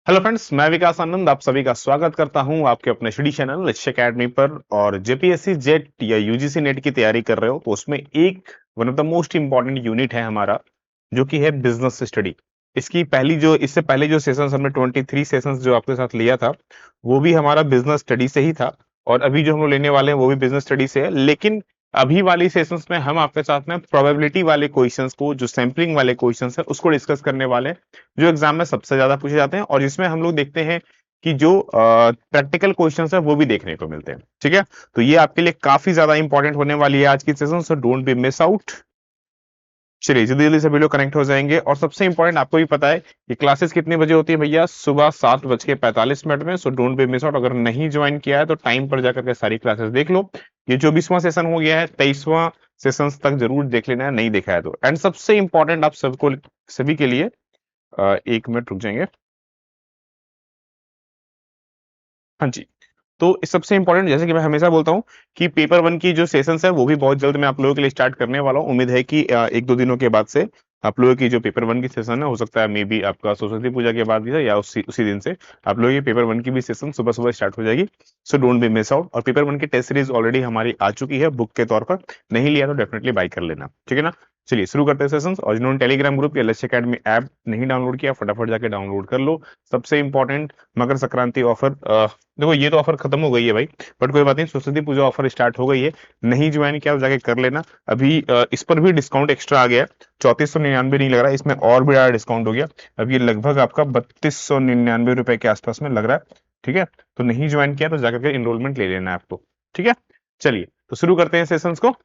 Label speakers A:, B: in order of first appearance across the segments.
A: Hello friends, मैं विकास आनंद आप सभी का स्वागत करता हूं आपके अपने स्टडी चैनल लक्ष्य एकेडमी पर। और जेपीएससी जेट या यूजीसी नेट की तैयारी कर रहे हो तो उसमें एक one of the most important unit है हमारा, जो कि है बिजनेस स्टडी। इससे पहले जो सेशंस हमने 23 सेशंस जो आपके साथ लिया था, वो भी हमारा बिजनेस स्टडी से ही था। और अभी जो हम लोग लेने वाले हैं वो भी बिजनेस स्टडी से है, लेकिन अभी वाली सेशंस में हम आपके साथ में प्रोबेबिलिटी वाले क्वेश्चंस को, जो सैंपलिंग वाले क्वेश्चंस है, उसको डिस्कस करने वाले हैं, जो एग्जाम में सबसे ज्यादा पूछे जाते हैं और जिसमें हम लोग देखते हैं कि जो प्रैक्टिकल क्वेश्चंस है वो भी देखने को मिलते हैं। ठीक है, तो ये आपके लिए काफी ज्यादा इंपॉर्टेंट होने वाली है आज की session, so don't be miss out. चलिए जल्दी जल्दी सभी लोग कनेक्ट हो जाएंगे। और सबसे इंपॉर्टेंट आपको भी पता है कि क्लासेस कितने बजे होती है भैया, सुबह 7:45 में। So don't be miss out. अगर नहीं ज्वाइन किया है तो टाइम पर जाकर के सारी क्लासेस देख लो। ये 24वां सेशन हो गया है, 23वां सेशन तक जरूर देख लेना है, नहीं देखा है तो। एंड सबसे इंपॉर्टेंट आप सबको, सभी के लिए, 1 मिनट रुक जाएंगे। हाँ जी, तो इस सबसे इंपॉर्टेंट, जैसे कि मैं हमेशा बोलता हूँ कि पेपर वन की जो सेशंस है वो भी बहुत जल्द मैं आप लोगों के लिए स्टार्ट करने वाला हूँ। उम्मीद है कि 1-2 दिनों के बाद से आप लोगों की जो पेपर वन की सेशन है, हो सकता है मे बी आपका सरस्वती पूजा के बाद भी है या उसी दिन से आप लोगों की पेपर वन की भी सेशन सुबह सुबह स्टार्ट हो जाएगी। So don't be miss out. और पेपर वन की टेस्ट सीरीज ऑलरेडी हमारी आ चुकी है बुक के तौर पर, नहीं लिया तो डेफिनेटली बाय कर लेना, ठीक है ना। चलिए शुरू करते हैं सेशंस। और जिन्होंने टेलीग्राम ग्रुप या लक्ष्य एकेडमी ऐप नहीं डाउनलोड किया, फटाफट जाके डाउनलोड कर लो। सबसे इंपॉर्टेंट, मकर संक्रांति ऑफर, देखो ये तो ऑफर खत्म हो गई है भाई, बट कोई बात नहीं, सरस्वती पूजा ऑफर स्टार्ट हो गई है। नहीं ज्वाइन किया तो जाके कर लेना। अभी इस पर भी डिस्काउंट एक्स्ट्रा आ गया है, 3499 नहीं लग रहा है, इसमें और भी ज्यादा डिस्काउंट हो गया। अब ये लगभग आपका 3299 रुपए के आसपास में लग रहा है। ठीक है, तो नहीं ज्वाइन किया तो जाकर के इनरोलमेंट ले लेना है आपको। ठीक है, चलिए तो शुरू करते हैं सेशंस को।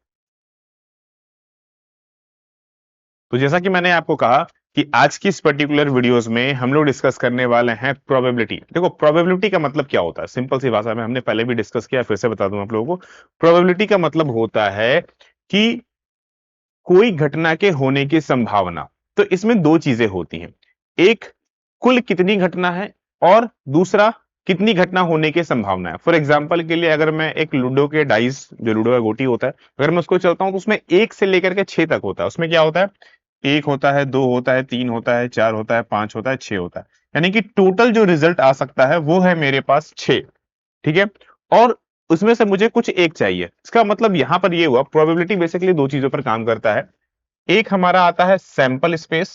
A: तो जैसा कि मैंने आपको कहा कि आज की इस पर्टिकुलर वीडियोस में हम लोग डिस्कस करने वाले हैं प्रोबेबिलिटी। देखो प्रोबेबिलिटी का मतलब क्या होता है, सिंपल सी भाषा में, हमने पहले भी डिस्कस किया, फिर से बता दूं आप लोगों को। प्रोबेबिलिटी का मतलब होता है कि कोई घटना के होने की संभावना। तो इसमें दो चीजें होती हैं, एक कुल कितनी घटना है, और दूसरा कितनी घटना होने की संभावना है। फॉर एग्जाम्पल के लिए, अगर मैं एक लूडो के डाइस, जो लूडो का गोटी होता है, अगर मैं उसको चलता हूं तो उसमें 1 से लेकर के 6 तक होता है। उसमें क्या होता है, 1 होता है, 2 होता है, 3 होता है, 4 होता है, 5 होता है, 6 होता है। यानी कि टोटल जो रिजल्ट आ सकता है वो है मेरे पास 6। ठीक है, और उसमें से मुझे कुछ एक चाहिए। इसका मतलब यहां पर ये हुआ, प्रोबेबिलिटी बेसिकली दो चीजों पर काम करता है। एक हमारा आता है सैंपल स्पेस,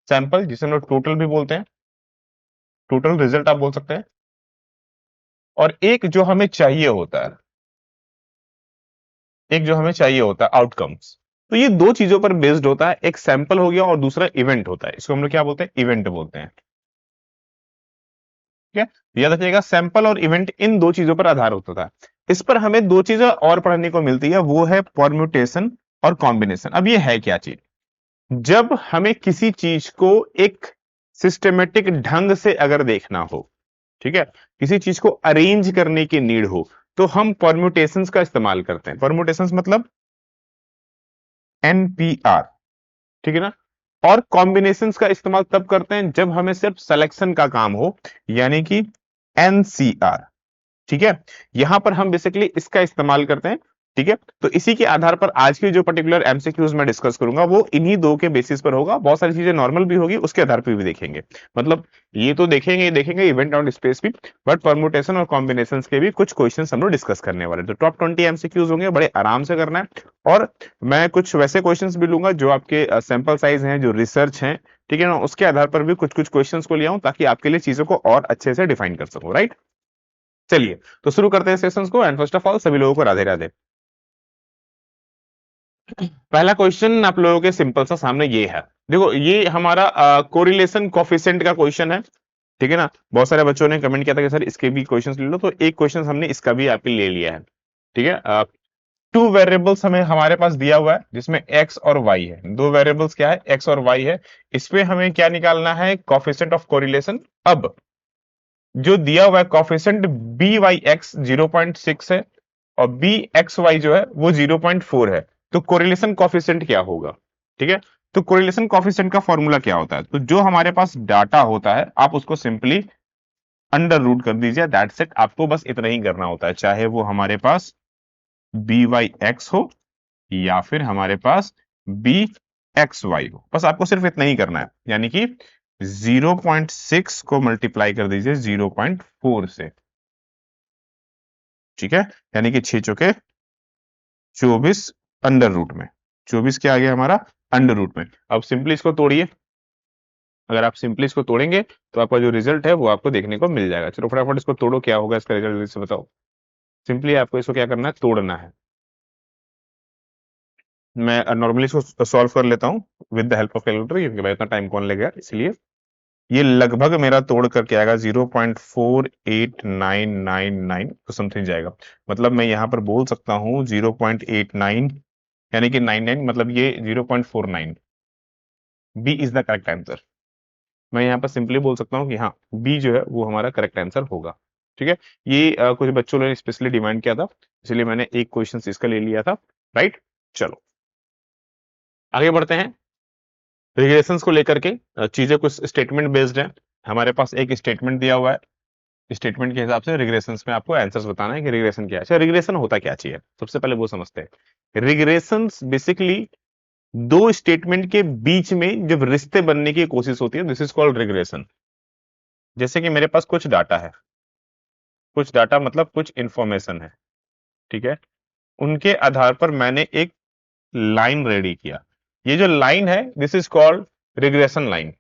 A: सैंपल जिसे हम लोग टोटल भी बोलते हैं, टोटल रिजल्ट आप बोल सकते हैं। और एक जो हमें चाहिए होता है, एक जो हमें चाहिए होता है आउटकम्स। तो ये दो चीजों पर बेस्ड होता है, एक सैंपल हो गया और दूसरा इवेंट होता है। इसको हम लोग क्या बोलते हैं, इवेंट बोलते हैं। ठीक है, याद रखिएगा, सैंपल और इवेंट इन दो चीजों पर आधार होता था। इस पर हमें दो चीजें और पढ़ने को मिलती है, वो है परम्यूटेशन और कॉम्बिनेशन। अब ये है क्या चीज, जब हमें किसी चीज को एक सिस्टमेटिक ढंग से अगर देखना हो, ठीक है, किसी चीज को अरेंज करने की नीड हो, तो हम परम्यूटेशंस का इस्तेमाल करते हैं। परम्यूटेशंस मतलब एनपीआर, ठीक है ना। और कॉम्बिनेशंस का इस्तेमाल तब करते हैं जब हमें सिर्फ सिलेक्शन का काम हो, यानी कि एनसीआर। ठीक है, यहां पर हम बेसिकली इसका इस्तेमाल करते हैं। ठीक है, तो इसी के आधार पर आज की जो पर्टिकुलर एमसीक्यूज मैं डिस्कस करूंगा वो इन्हीं दो के बेसिस पर होगा। बहुत सारी चीजें नॉर्मल भी होगी, उसके आधार पर भी देखेंगे। मतलब ये तो देखेंगे देखेंगे इवेंट और स्पेस भी, बट परमुटेशन और कॉम्बिनेशन के भी कुछ क्वेश्चन हम लोग डिस्कस करने वाले हैं। तो टॉप 20 एमसीक्यूज होंगे, बड़े आराम से करना है। और मैं कुछ वैसे क्वेश्चंस भी लूंगा जो आपके सैंपल साइज हैं, जो रिसर्च हैं, ठीक है ना, उसके आधार पर भी कुछ कुछ क्वेश्चंस को ले आऊं, ताकि आपके लिए चीजों को और अच्छे से डिफाइन कर सकूं, राइट। चलिए तो शुरू करते हैं सेशंस को। एंड फर्स्ट ऑफ ऑल सभी लोगों को राधे राधे। पहला क्वेश्चन आप लोगों के सिंपल सा सामने ये है। देखो ये हमारा कोरिलेशन कोफिशिएंट का क्वेश्चन है। ठीक है ना, बहुत सारे बच्चों ने कमेंट किया था कि सर इसके भी क्वेश्चंस ले लो, तो एक क्वेश्चन हमने इसका भी आपके ले लिया है। ठीक है, टू वेरिएबल्स हमें हमारे पास दिया हुआ है, जिसमें एक्स और वाई है। दो वेरिएबल्स क्या है, एक्स और वाई है। इस पे हमें क्या निकालना है, कोफिशिएंट ऑफ कोरिलेशन। अब जो दिया हुआ है कोफिशिएंट बी वाई एक्स 0.6 है, और बी एक्स वाई जो है वो 0.4 है। तो कोरिलेशन कोफिशिएंट क्या होगा। ठीक है, तो कोरिलेशन कोफिशिएंट का फॉर्मूला क्या होता है, तो जो हमारे पास डाटा होता है आप उसको सिंपली अंडर रूट कर दीजिए, दैट्स इट। आपको बस इतना ही करना होता है, चाहे वो हमारे पास बी वाई एक्स हो या फिर हमारे पास बी एक्स वाई हो। बस आपको सिर्फ इतना ही करना है, यानी कि 0.6 को मल्टीप्लाई कर दीजिए 0.4 से, ठीक है, यानी कि 6 चौके 24 अंडर रूट में, 24 क्या आ गया हमारा अंडर रूट में। अब सिंपली इसको तोड़िए, अगर आप सिंपली इसको तोड़ेंगे तो आपका जो रिजल्ट है वो आपको देखने को मिल जाएगा। चलो फटाफट इसको तोड़ो, क्या होगा इसका रिजल्ट जल्दी से बताओ। सिंपली आपको इसको क्या करना है, तोड़ना है। मैं नॉर्मली इसको सॉल्व कर लेता हूँ with the help of calculator, क्योंकि भाई इतना टाइम कौन लेगा, इसलिए ये लगभग मेरा तोड़ करके आएगा 0.48999 तो समथिंग जाएगा। मतलब मैं यहां पर बोल सकता हूं 0.89 यानी कि 99, मतलब ये 0.49, B is the correct answer. मैं यहाँ पर सिंपली बोल सकता हूँ कि हाँ, बी जो है वो हमारा करेक्ट आंसर होगा। ठीक है, ये कुछ बच्चों ने स्पेशली डिमांड किया था, इसलिए मैंने एक क्वेश्चन इसका ले लिया था। राइट, चलो आगे बढ़ते हैं। रिग्रेशंस को लेकर के चीजें कुछ स्टेटमेंट बेस्ड है। हमारे पास एक स्टेटमेंट दिया हुआ है, स्टेटमेंट के हिसाब से रिग्रेशंस में आपको आंसर्स बताना है कि रिग्रेशन क्या है। अच्छा, रिग्रेशन होता क्या चाहिए, सबसे पहले वो समझते हैं। रिग्रेशंस बेसिकली दो स्टेटमेंट के बीच में जब रिश्ते बनने की कोशिश होती है, दिस इज कॉल्ड रिग्रेशन। जैसे कि मेरे पास कुछ डाटा है, कुछ डाटा मतलब कुछ इंफॉर्मेशन है, ठीक है, उनके आधार पर मैंने एक लाइन रेडी किया। ये जो लाइन है this is called regression line,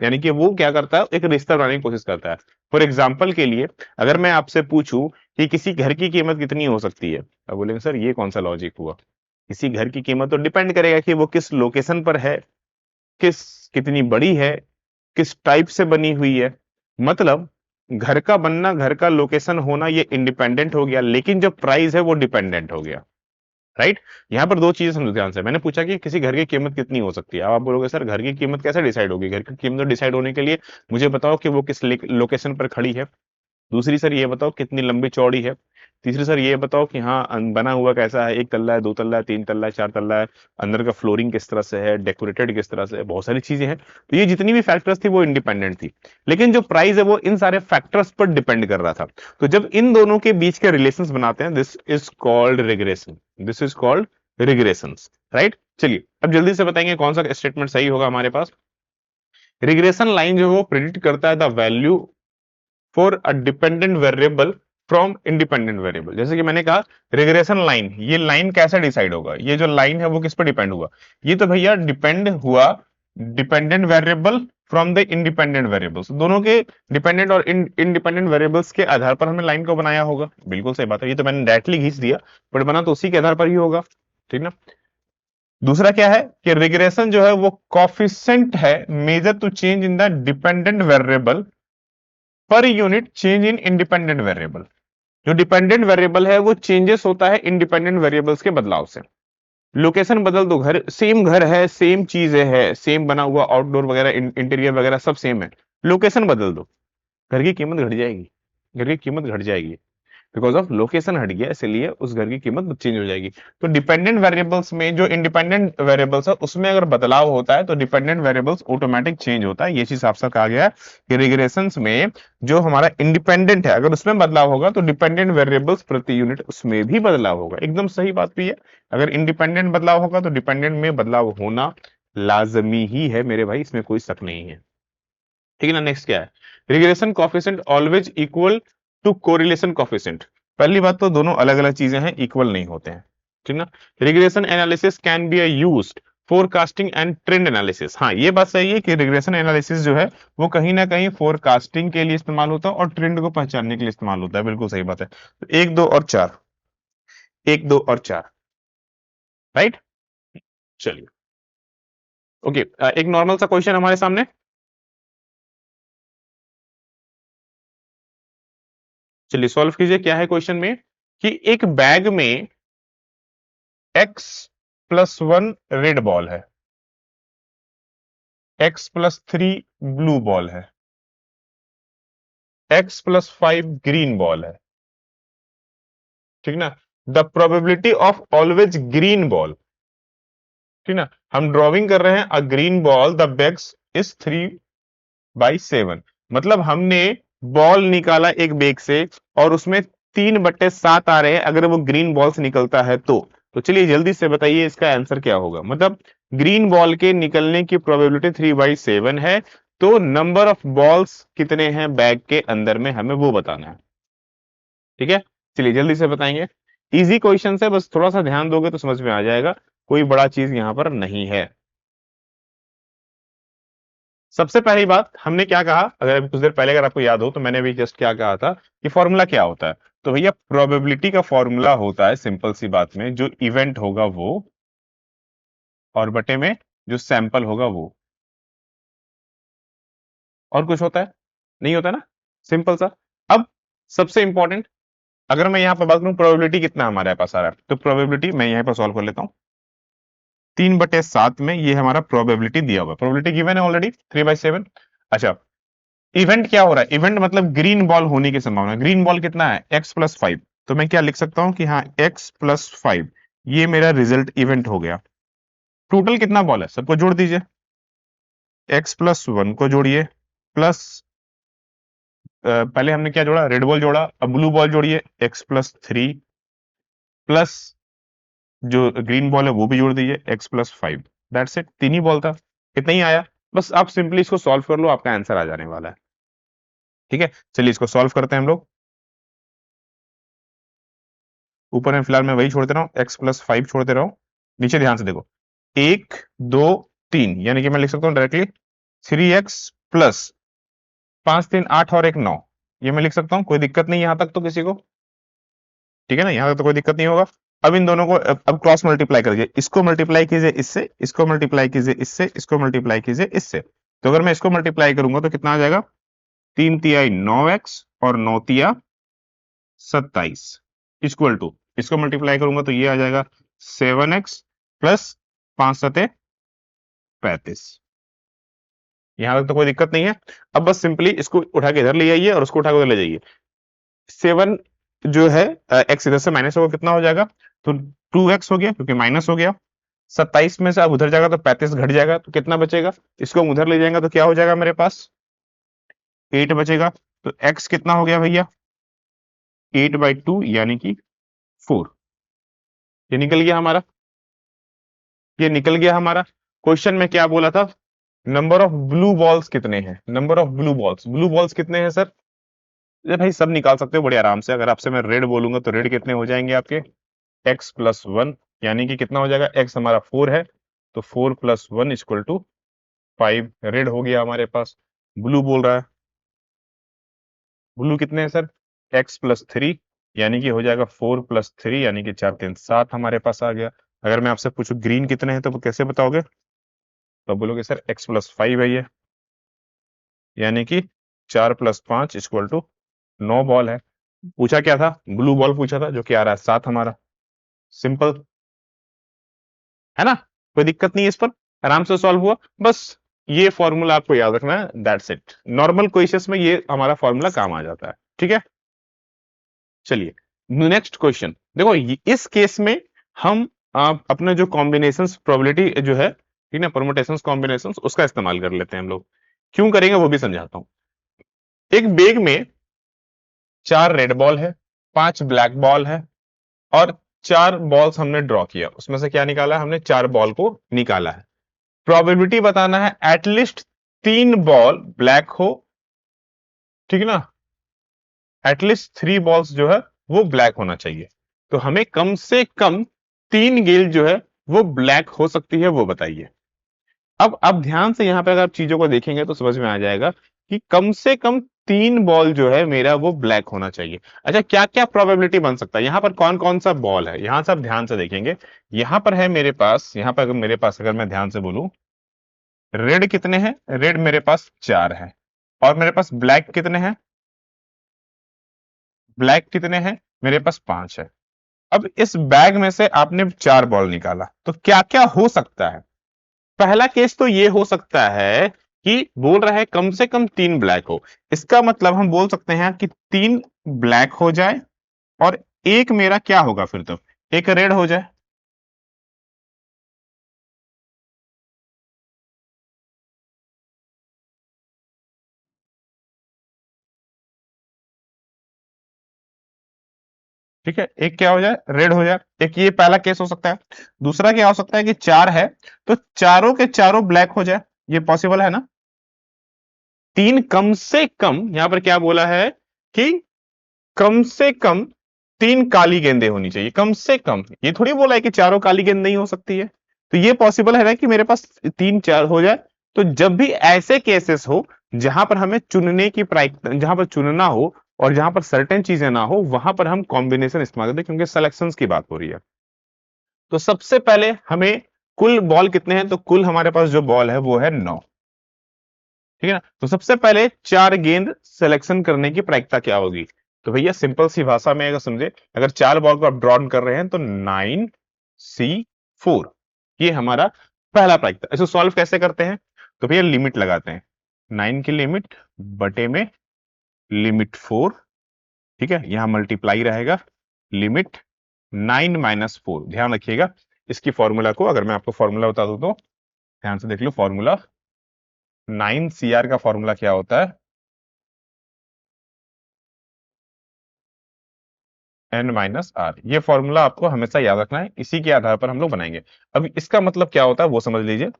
A: यानी कि वो क्या करता है, एक रिश्ता बनाने की कोशिश करता है। फॉर एग्जाम्पल के लिए अगर मैं आपसे पूछूं कि किसी घर की कीमत कितनी हो सकती है, अब बोलेंगे सर ये कौन सा लॉजिक हुआ, किसी घर की कीमत तो डिपेंड करेगा कि वो किस लोकेशन पर है, किस कितनी बड़ी है, किस टाइप से बनी हुई है। मतलब घर का बनना, घर का लोकेशन होना ये इंडिपेंडेंट हो गया, लेकिन जो प्राइस है वो डिपेंडेंट हो गया। राइट, यहां पर दो चीजें समझो ध्यान से। मैंने पूछा कि किसी घर की कीमत कितनी हो सकती है, अब आप बोलोगे सर घर की कीमत कैसे डिसाइड होगी, घर की कीमत डिसाइड होने के लिए मुझे बताओ कि वो किस लोकेशन पर खड़ी है। दूसरी सर ये बताओ कितनी लंबी चौड़ी है। तीसरी सर ये बताओ कि हाँ बना हुआ कैसा है, एक तल्ला है, दो तल्ला है, तीन तल्ला है, चार तल्ला है, अंदर का फ्लोरिंग किस तरह से है, डेकोरेटेड किस तरह से है, बहुत सारी चीजें हैं। तो ये जितनी भी फैक्टर्स थी वो इंडिपेंडेंट थी, लेकिन जो प्राइस है वो इन सारे फैक्टर्स पर डिपेंड कर रहा था। तो जब इन दोनों के बीच के रिलेशन बनाते हैं, this is called regression, this is called regression. Right, चलिए अब जल्दी से बताएंगे कौन सा स्टेटमेंट सही होगा हमारे पास। रिग्रेशन लाइन जो है वो प्रिडिक्ट करता है the value for a dependent variable from independent variable. जैसे कि मैंने कहा रिग्रेशन लाइन, ये लाइन कैसे डिसाइड होगा, ये जो लाइन है वो किस पर डिपेंड हुआ, ये तो भैया डिपेंड हुआ dependent variable from the independent variables. दोनों के डिपेंडेंट और इंडिपेंडेंट वेरिएबल्स के आधार पर हमने लाइन को बनाया होगा। बिल्कुल सही बात है, ये तो मैंने डायरेक्टली खींच दिया, बट बना तो उसी के आधार पर ही होगा, ठीक ना। दूसरा क्या है कि रिग्रेशन जो है वो कॉफिशिएंट है measure to change in the dependent variable per unit change in independent variable. जो डिपेंडेंट वेरिएबल है वो चेंजेस होता है इंडिपेंडेंट वेरिएबल्स के बदलाव से। लोकेशन बदल दो, घर है, सेम चीजें है, सेम बना हुआ आउटडोर वगैरह इंटीरियर वगैरह सब सेम है, लोकेशन बदल दो, घर की कीमत घट जाएगी, घर की कीमत घट जाएगी, बिकॉज ऑफ लोकेशन हट गया, इसलिए उस घर की कीमत चेंज हो जाएगी। तो डिपेंडेंट वेरिएबल्स में जो इंडिपेंडेंट वेरिएबल्स है उसमें अगर बदलाव होता है तो डिपेंडेंट वेरिएबल्स ऑटोमेटिक चेंज होता है। ये चीज साफ साफ कहा गया है कि रिग्रेशंस में जो हमारा इंडिपेंडेंट है अगर उसमें बदलाव होगा तो डिपेंडेंट वेरिएबल्स प्रति यूनिट उसमें भी बदलाव होगा। एकदम सही बात भी है, अगर इंडिपेंडेंट बदलाव होगा तो डिपेंडेंट में बदलाव होना लाजमी ही है मेरे भाई, इसमें कोई शक नहीं है, ठीक है ना। नेक्स्ट क्या है, regression coefficient always equal to correlation coefficient. पहली बात तो दोनों अलग अलग चीजें हैं, इक्वल नहीं होते हैं, ठीक ना। Regression analysis can be used forecasting and trend analysis. हाँ ये बात सही है कि रिग्रेशन एनालिसिस जो है वो कहीं ना कहीं फोरकास्टिंग के लिए इस्तेमाल होता है और ट्रेंड को पहचानने के लिए इस्तेमाल होता है, बिल्कुल सही बात है। तो एक दो और चार, एक दो और चार, राइट। चलिए ओके, एक नॉर्मल सा क्वेश्चन हमारे सामने, चलिए सॉल्व कीजिए। क्या है क्वेश्चन में कि एक बैग में x+1 रेड बॉल है, x+3 ब्लू बॉल है, x+5 ग्रीन बॉल है, ठीक ना। The probability of always green ball, ठीक ना, हम ड्रॉइंग कर रहे हैं a green ball the bags is 3/7। मतलब हमने बॉल निकाला एक बैग से और उसमें 3/7 आ रहे हैं, अगर वो ग्रीन बॉल से निकलता है तो चलिए जल्दी से बताइए इसका आंसर क्या होगा। मतलब ग्रीन बॉल के निकलने की प्रोबेबिलिटी 3/7 है, तो नंबर ऑफ बॉल्स कितने हैं बैग के अंदर में, हमें वो बताना है। ठीक है, चलिए जल्दी से बताएंगे। इजी क्वेश्चन है, बस थोड़ा सा ध्यान दोगे तो समझ में आ जाएगा, कोई बड़ा चीज यहां पर नहीं है। सबसे पहली बात हमने क्या कहा, अगर अभी कुछ देर पहले अगर आपको याद हो तो मैंने अभी जस्ट क्या कहा था कि फॉर्मूला क्या होता है। तो भैया प्रोबेबिलिटी का फॉर्मूला होता है सिंपल सी बात में, जो इवेंट होगा वो और बटे में जो सैंपल होगा वो। और कुछ होता है? नहीं होता ना, सिंपल सा। अब सबसे इंपॉर्टेंट, अगर मैं यहां पर बात करूं प्रोबेबिलिटी कितना हमारे पास आ रहा है, तो प्रोबेबिलिटी मैं यहां पर सॉल्व कर लेता हूं। 3/7 में ये हमारा प्रोबेबिलिटी दिया हुआ है, प्रोबेबिलिटी गिवन है ऑलरेडी 3/7। अच्छा, इवेंट क्या हो रहा है, इवेंट मतलब ग्रीन बॉल होने की संभावना, ग्रीन बॉल कितना है x+5। तो मैं क्या लिख सकता हूं कि हाँ x+5 ये मेरा रिजल्ट इवेंट हो गया। टोटल कितना बॉल है सबको जोड़ दीजिए, x+1 को जोड़िए, प्लस पहले हमने क्या जोड़ा, रेड बॉल जोड़ा, अब ब्लू बॉल जोड़िए x+3, प्लस जो ग्रीन बॉल है वो भी जोड़ दीजिए x+5। दैट्स इट, तीन ही बॉल था, इतना ही आया। बस आप सिंपली इसको सॉल्व कर लो, आपका आंसर आ जाने वाला है। ठीक है, चलिए इसको सॉल्व करते हैं हम लोग। ऊपर में फिलहाल मैं वही छोड़ते रहा हूँ, x+5 छोड़ते रहो। नीचे ध्यान से देखो, 1 2 3, यानी कि मैं लिख सकता हूँ डायरेक्टली 3x+5 3 8 और 1 9, ये मैं लिख सकता हूँ, कोई दिक्कत नहीं यहां तक तो किसी को। ठीक है ना, यहां तक तो कोई दिक्कत नहीं होगा। अब इन दोनों को अब क्रॉस मल्टीप्लाई करिए, इसको मल्टीप्लाई कीजिए इससे, इसको मल्टीप्लाई कीजिए इससे, इसको मल्टीप्लाई कीजिए इससे। तो अगर मैं इसको मल्टीप्लाई करूंगा तो कितना आ जाएगा, 3 तिहाई 9x और 9 तिया 27 इक्वल टू, इसको मल्टीप्लाई करूंगा तो ये आ जाएगा 7x प्लस 5 7 35। यहां तक तो कोई दिक्कत नहीं है। अब बस सिंपली इसको उठा के इधर ले आइए और उसको उठा के उधर ले जाइए। 7 जो है एक्स इधर से माइनस होगा, कितना हो जाएगा, तो 2x हो गया क्योंकि माइनस हो गया। 27 में से अब उधर जाएगा तो 35 घट जाएगा, तो कितना बचेगा, इसको हम उधर ले जाएंगे तो क्या हो जाएगा मेरे पास, 8 बचेगा। तो x कितना हो गया भैया, 8/2 यानी कि 4। ये निकल गया हमारा, ये निकल गया हमारा। क्वेश्चन में क्या बोला था, नंबर ऑफ ब्लू बॉल्स कितने हैं, number of blue balls, blue balls कितने हैं सर। ये भाई सब निकाल सकते हो बड़े आराम से, अगर आपसे मैं रेड बोलूंगा तो रेड कितने हो जाएंगे आपके, x+1, यानी कि कितना हो जाएगा, x हमारा 4 है, तो 4+1 = 5, रेड हो गया हमारे पास। ब्लू बोल रहा है, ब्लू कितने हैं सर, x+3, यानी कि हो जाएगा 4+3 यानी कि 4 3 7 हमारे पास आ गया। अगर मैं आपसे पूछूं ग्रीन कितने हैं तो वो कैसे बताओगे, तो बोलोगे सर x+5 है ये, यानी कि 4+5 = 9 बॉल है। पूछा क्या था, ब्लू बॉल पूछा था, जो कि आ रहा है 7 हमारा। सिंपल है ना, कोई दिक्कत नहीं है इस पर, आराम से सॉल्व हुआ। बस ये फॉर्मूला आपको याद रखना है, दैट्स इट। नॉर्मल क्वेश्चंस में ये हमारा फॉर्मूला काम आ जाता है। ठीक है, चलिए नेक्स्ट क्वेश्चन देखो, इस केस में हम अपने जो कॉम्बिनेशंस प्रोबेबिलिटी जो है, ठीक है, परमुटेशंस कॉम्बिनेशंस उसका इस्तेमाल कर लेते हैं हम लोग। क्यों करेंगे वो भी समझाता हूं। एक बैग में 4 रेड बॉल है, 5 ब्लैक बॉल है, और 4 बॉल्स हमने ड्रॉ किया, उसमें से क्या निकाला, हमने 4 बॉल को निकाला है। प्रोबेबिलिटी बताना है एटलीस्ट 3 बॉल ब्लैक हो, ठीक है ना, एटलीस्ट 3 बॉल्स जो है वो ब्लैक होना चाहिए। तो हमें कम से कम 3 गेंद जो है वो ब्लैक हो सकती है, वो बताइए। अब आप ध्यान से यहां पे अगर आप चीजों को देखेंगे तो समझ में आ जाएगा कि कम से कम 3 बॉल जो है मेरा वो ब्लैक होना चाहिए। अच्छा, क्या क्या प्रोबेबिलिटी बन सकता है, यहां पर कौन कौन सा बॉल है, यहां से आप ध्यान से देखेंगे। यहां पर है मेरे पास, यहां पर अगर मेरे पास, अगर मैं ध्यान से बोलूं, रेड कितने हैं, रेड मेरे पास 4 है, और मेरे पास ब्लैक कितने हैं, ब्लैक कितने हैं, मेरे पास 5 है। अब इस बैग में से आपने 4 बॉल निकाला, तो क्या क्या हो सकता है। पहला केस तो ये हो सकता है कि बोल रहा है कम से कम 3 ब्लैक हो, इसका मतलब हम बोल सकते हैं कि 3 ब्लैक हो जाए और एक मेरा क्या होगा फिर, तो एक रेड हो जाए। ठीक है, एक क्या हो जाए, रेड हो जाए। एक ये पहला केस हो सकता है। दूसरा क्या हो सकता है कि चार है तो चारों के चारों ब्लैक हो जाए, ये पॉसिबल है ना। तीन कम से कम, यहां पर क्या बोला है कि कम से कम तीन काली गेंदें होनी चाहिए, कम से कम। ये थोड़ी बोला है कि चारों काली गेंद नहीं हो सकती है। तो ये पॉसिबल है ना कि मेरे पास तीन चार हो जाए। तो जब भी ऐसे केसेस हो जहां पर हमें चुनने की जहां पर चुनना हो और जहां पर सर्टेन चीजें ना हो, वहां पर हम कॉम्बिनेशन इस्तेमाल करते हैं, क्योंकि सिलेक्शंस की बात हो रही है। तो सबसे पहले हमें कुल बॉल कितने हैं, तो कुल हमारे पास जो बॉल है वो है 9। ठीक है ना। तो सबसे पहले चार गेंद सिलेक्शन करने की प्रायिकता क्या होगी। तो भैया सिंपल सी भाषा में अगर समझे, अगर चार बॉल को आप ड्रॉन कर रहे हैं तो 9C4, ये हमारा पहला प्रायिकता। इसको सॉल्व कैसे करते हैं, तो भैया लिमिट लगाते हैं। 9 की लिमिट बटे में लिमिट 4। ठीक है, यहां मल्टीप्लाई रहेगा, लिमिट 9 - 4। ध्यान रखिएगा इसकी फॉर्मूला को, अगर मैं आपको फॉर्मूला बता दूं तो ध्यान से देख लो फॉर्मूला। 9CR का फॉर्मूला क्या होता है, N - R। ये फॉर्मूला आपको हमेशा याद रखना है, इसी के आधार पर हम लोग बनाएंगे। अब इसका मतलब क्या होता है वो समझ लीजिए।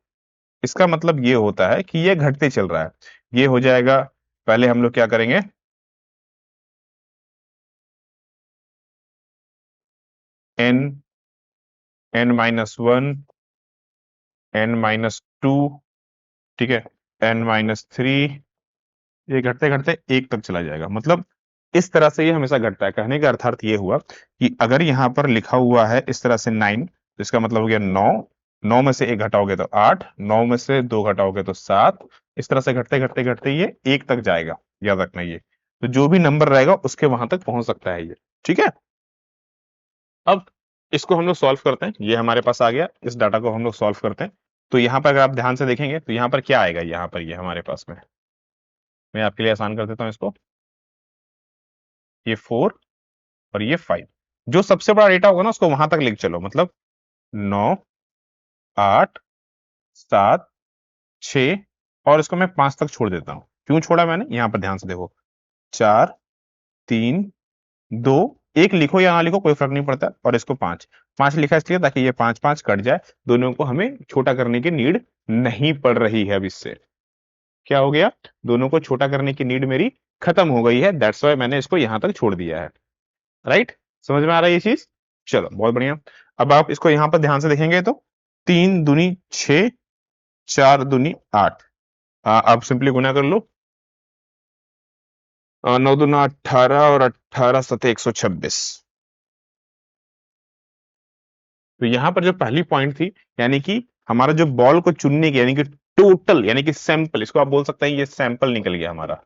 A: इसका मतलब ये होता है कि ये घटते चल रहा है, ये हो जाएगा। पहले हम लोग क्या करेंगे, N, N - 1, N - 2, ठीक है, N - 3। ये घटते घटते एक तक चला जाएगा। मतलब इस तरह से ये हमेशा घटता है। कहने का अर्थात ये हुआ कि अगर यहां पर लिखा हुआ है इस तरह से 9, तो इसका मतलब हो गया 9। 9 में से एक घटाओगे तो 8, 9 में से दो घटाओगे तो 7। इस तरह से घटते घटते घटते ये एक तक जाएगा। याद रखना ये, तो जो भी नंबर रहेगा उसके वहां तक पहुंच सकता है ये। ठीक है। अब इसको हम लोग सॉल्व करते हैं, ये हमारे पास आ गया, इस डाटा को हम लोग सॉल्व करते हैं। तो यहां पर अगर आप ध्यान से देखेंगे तो यहां पर क्या आएगा, यहां पर ये हमारे पास में, मैं आपके लिए आसान कर देता हूं इसको। ये 4 और ये 5, जो सबसे बड़ा डेटा होगा ना उसको वहां तक लेके चलो। मतलब 9, 8, 7, 6, और इसको मैं 5 तक छोड़ देता हूं। क्यों छोड़ा मैंने, यहां पर ध्यान से देखो। 4, 3, 2, एक लिखो या ना लिखो कोई फर्क नहीं पड़ता, और इसको 5। 5 लिखा इसलिए ताकि ये 5 5 कट जाए, दोनों को हमें छोटा करने की नीड नहीं पड़ रही है। अब इससे क्या हो गया, दोनों को छोटा करने की नीड मेरी खत्म हो गई है। दैट्स वाई मैंने इसको यहां तक छोड़ दिया है। राइट, समझ में आ रहा है ये चीज। चलो बहुत बढ़िया। अब आप इसको यहां पर ध्यान से देखेंगे तो 3 दूनी 6, 4 दूनी 8। आप सिंपली गुना कर लो। 9 दूना 18 और 18 × 7 = 126। तो यहां पर जो पहली पॉइंट थी, यानी कि हमारा जो बॉल को चुनने की, यानी कि टोटल, यानी कि सैंपल, इसको आप बोल सकते हैं ये सैंपल निकल गया हमारा।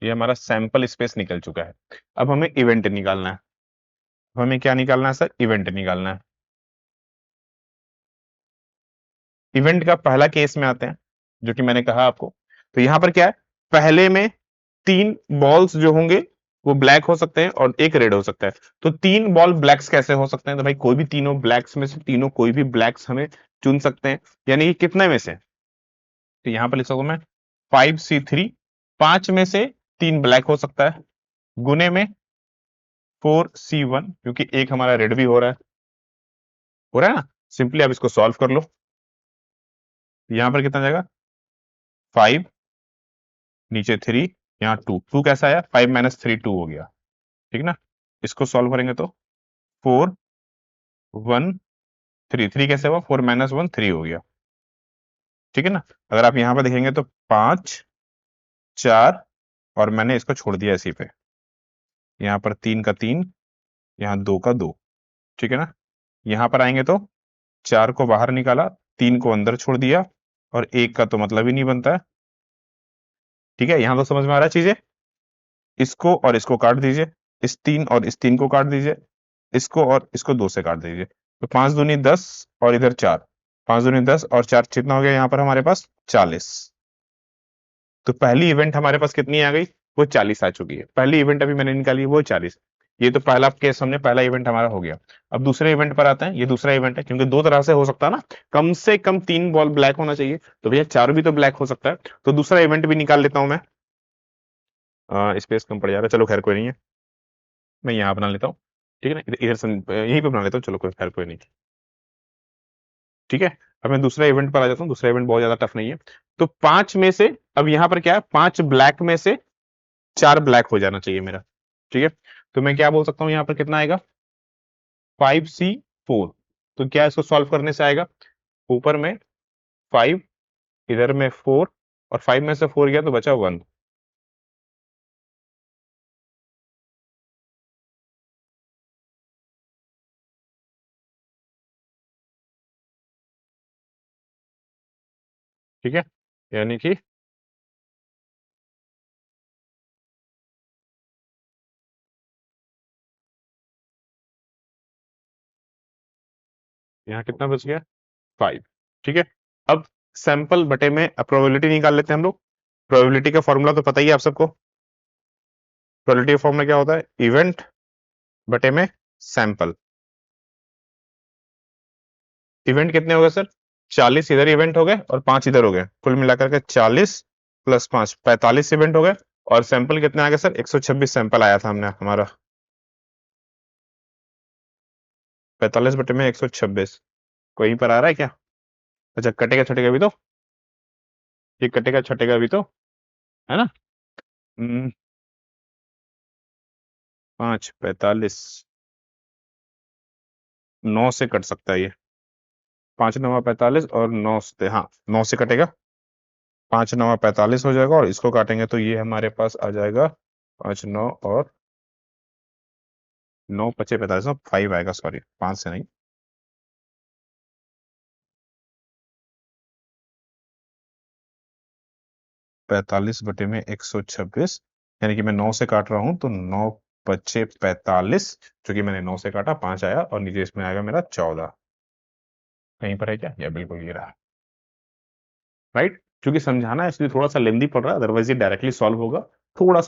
A: ये हमारा सैंपल स्पेस निकल चुका है। अब हमें इवेंट निकालना है। अब हमें क्या निकालना है सर, इवेंट निकालना है। इवेंट का पहला केस में आते हैं, जो कि मैंने कहा आपको। तो यहां पर क्या है, पहले में तीन बॉल्स जो होंगे वो ब्लैक हो सकते हैं और एक रेड हो सकता है। तो तीन बॉल ब्लैक्स कैसे हो सकते हैं, तो भाई कोई भी तीनों ब्लैक्स में से तीनों कोई भी ब्लैक्स हमें चुन सकते हैं। यानी कि कितने में से, तो यहां पर लिख सकूं मैं 5C3, 5 में से तीन ब्लैक हो सकता है, गुने में 4C1, क्योंकि एक हमारा रेड भी हो रहा है ना। सिंपली आप इसको सॉल्व कर लो। यहां पर कितना जाएगा, 5, नीचे 3, यहाँ 2। 2 कैसा आया, 5 - 3 2 हो गया। ठीक ना। इसको सॉल्व करेंगे तो 4 1 3, 3 कैसे हुआ, 4 - 1 3 हो गया। ठीक है ना। अगर आप यहां पर देखेंगे तो 5 4, और मैंने इसको छोड़ दिया इसी पे। यहाँ पर 3 का 3, यहाँ 2 का 2। ठीक है ना। यहां पर आएंगे तो 4 को बाहर निकाला, 3 को अंदर छोड़ दिया, और एक का तो मतलब ही नहीं बनता है। ठीक है, यहां तो समझ में आ रहा है चीजें। इसको और इसको काट दीजिए, इस 3 और इस 3 को काट दीजिए, इसको और इसको 2 से काट दीजिए। तो 5 दूनी 10 और इधर 4। 5 दूनी 10 और 4 कितना हो गया यहाँ पर हमारे पास, 40। तो पहली इवेंट हमारे पास कितनी आ गई, वो 40 आ चुकी है। पहली इवेंट अभी मैंने निकाली वो 40। ये तो पहला केस हमने, पहला इवेंट हमारा हो गया। अब दूसरे इवेंट पर आते हैं। ये दूसरा इवेंट है, क्योंकि दो तरह से हो सकता है ना, कम से कम तीन बॉल ब्लैक होना चाहिए, तो भैया चार भी तो ब्लैक हो सकता है। तो दूसरा इवेंट भी निकाल लेता हूं मैं। स्पेस कम पड़ जा रहा है, चलो खैर कोई नहीं है। मैं यहाँ बना लेता हूँ, ठीक है ना, इधर यहीं पे बना लेता हूँ, चलो कोई खैर कोई नहीं, ठीक है। अब मैं दूसरा इवेंट पर आ जाता हूँ, दूसरा इवेंट बहुत ज्यादा टफ नहीं है। तो 5 में से, अब यहाँ पर क्या है, 5 ब्लैक में से 4 ब्लैक हो जाना चाहिए मेरा, ठीक है। तो मैं क्या बोल सकता हूँ, यहाँ पर कितना आएगा, 5C4। तो क्या इसको सॉल्व करने से आएगा, ऊपर में 5, इधर में 4, और 5 में से 4 गया तो बचा 1। ठीक है, यानी कि यहाँ कितना बच गया, 5, ठीक है। अब सैंपल बटे में प्रोबेबिलिटी निकाल लेते हैं हम लोग। प्रोबेबिलिटी का फॉर्मूला तो पता ही है आप सबको। प्रोबेबिलिटी का फॉर्मूला क्या होता है, इवेंट बटे में सैंपल। इवेंट कितने हो गए सर, 40 इधर इवेंट हो गए और 5 इधर हो गए, कुल मिलाकर के 40 प्लस 5 45 इवेंट हो गए। और सैंपल कितने आ गए सर, 126 सैंपल आया था हमने हमारा, 45 बटे में 126, कहीं पर आ रहा है क्या? अच्छा, कटेगा छटेगा भी तो, ये कटेगा छटेगा भी तो, है ना। 5 45, 9 से कट सकता है ये, 5 9 45 और 9 से, हाँ 9 से कटेगा, 5 9 45 हो जाएगा, और इसको काटेंगे तो ये हमारे पास आ जाएगा 5 9 और 9 5 45, 5 आएगा, सॉरी 5 से नहीं। 45 बटे में 126, यानी कि मैं 9 से काट रहा हूं तो 9 5 45, जो कि मैंने 9 से काटा, 5 आया, और नीचे इसमें आएगा मेरा 14। कहीं पर है क्या, या बिल्कुल ये रहा, राइट। क्योंकि समझाना है इसलिए थोड़ा सा लेंदी पड़ रहा है, अदरवाइज ये डायरेक्टली सॉल्व होगा। थोड़ा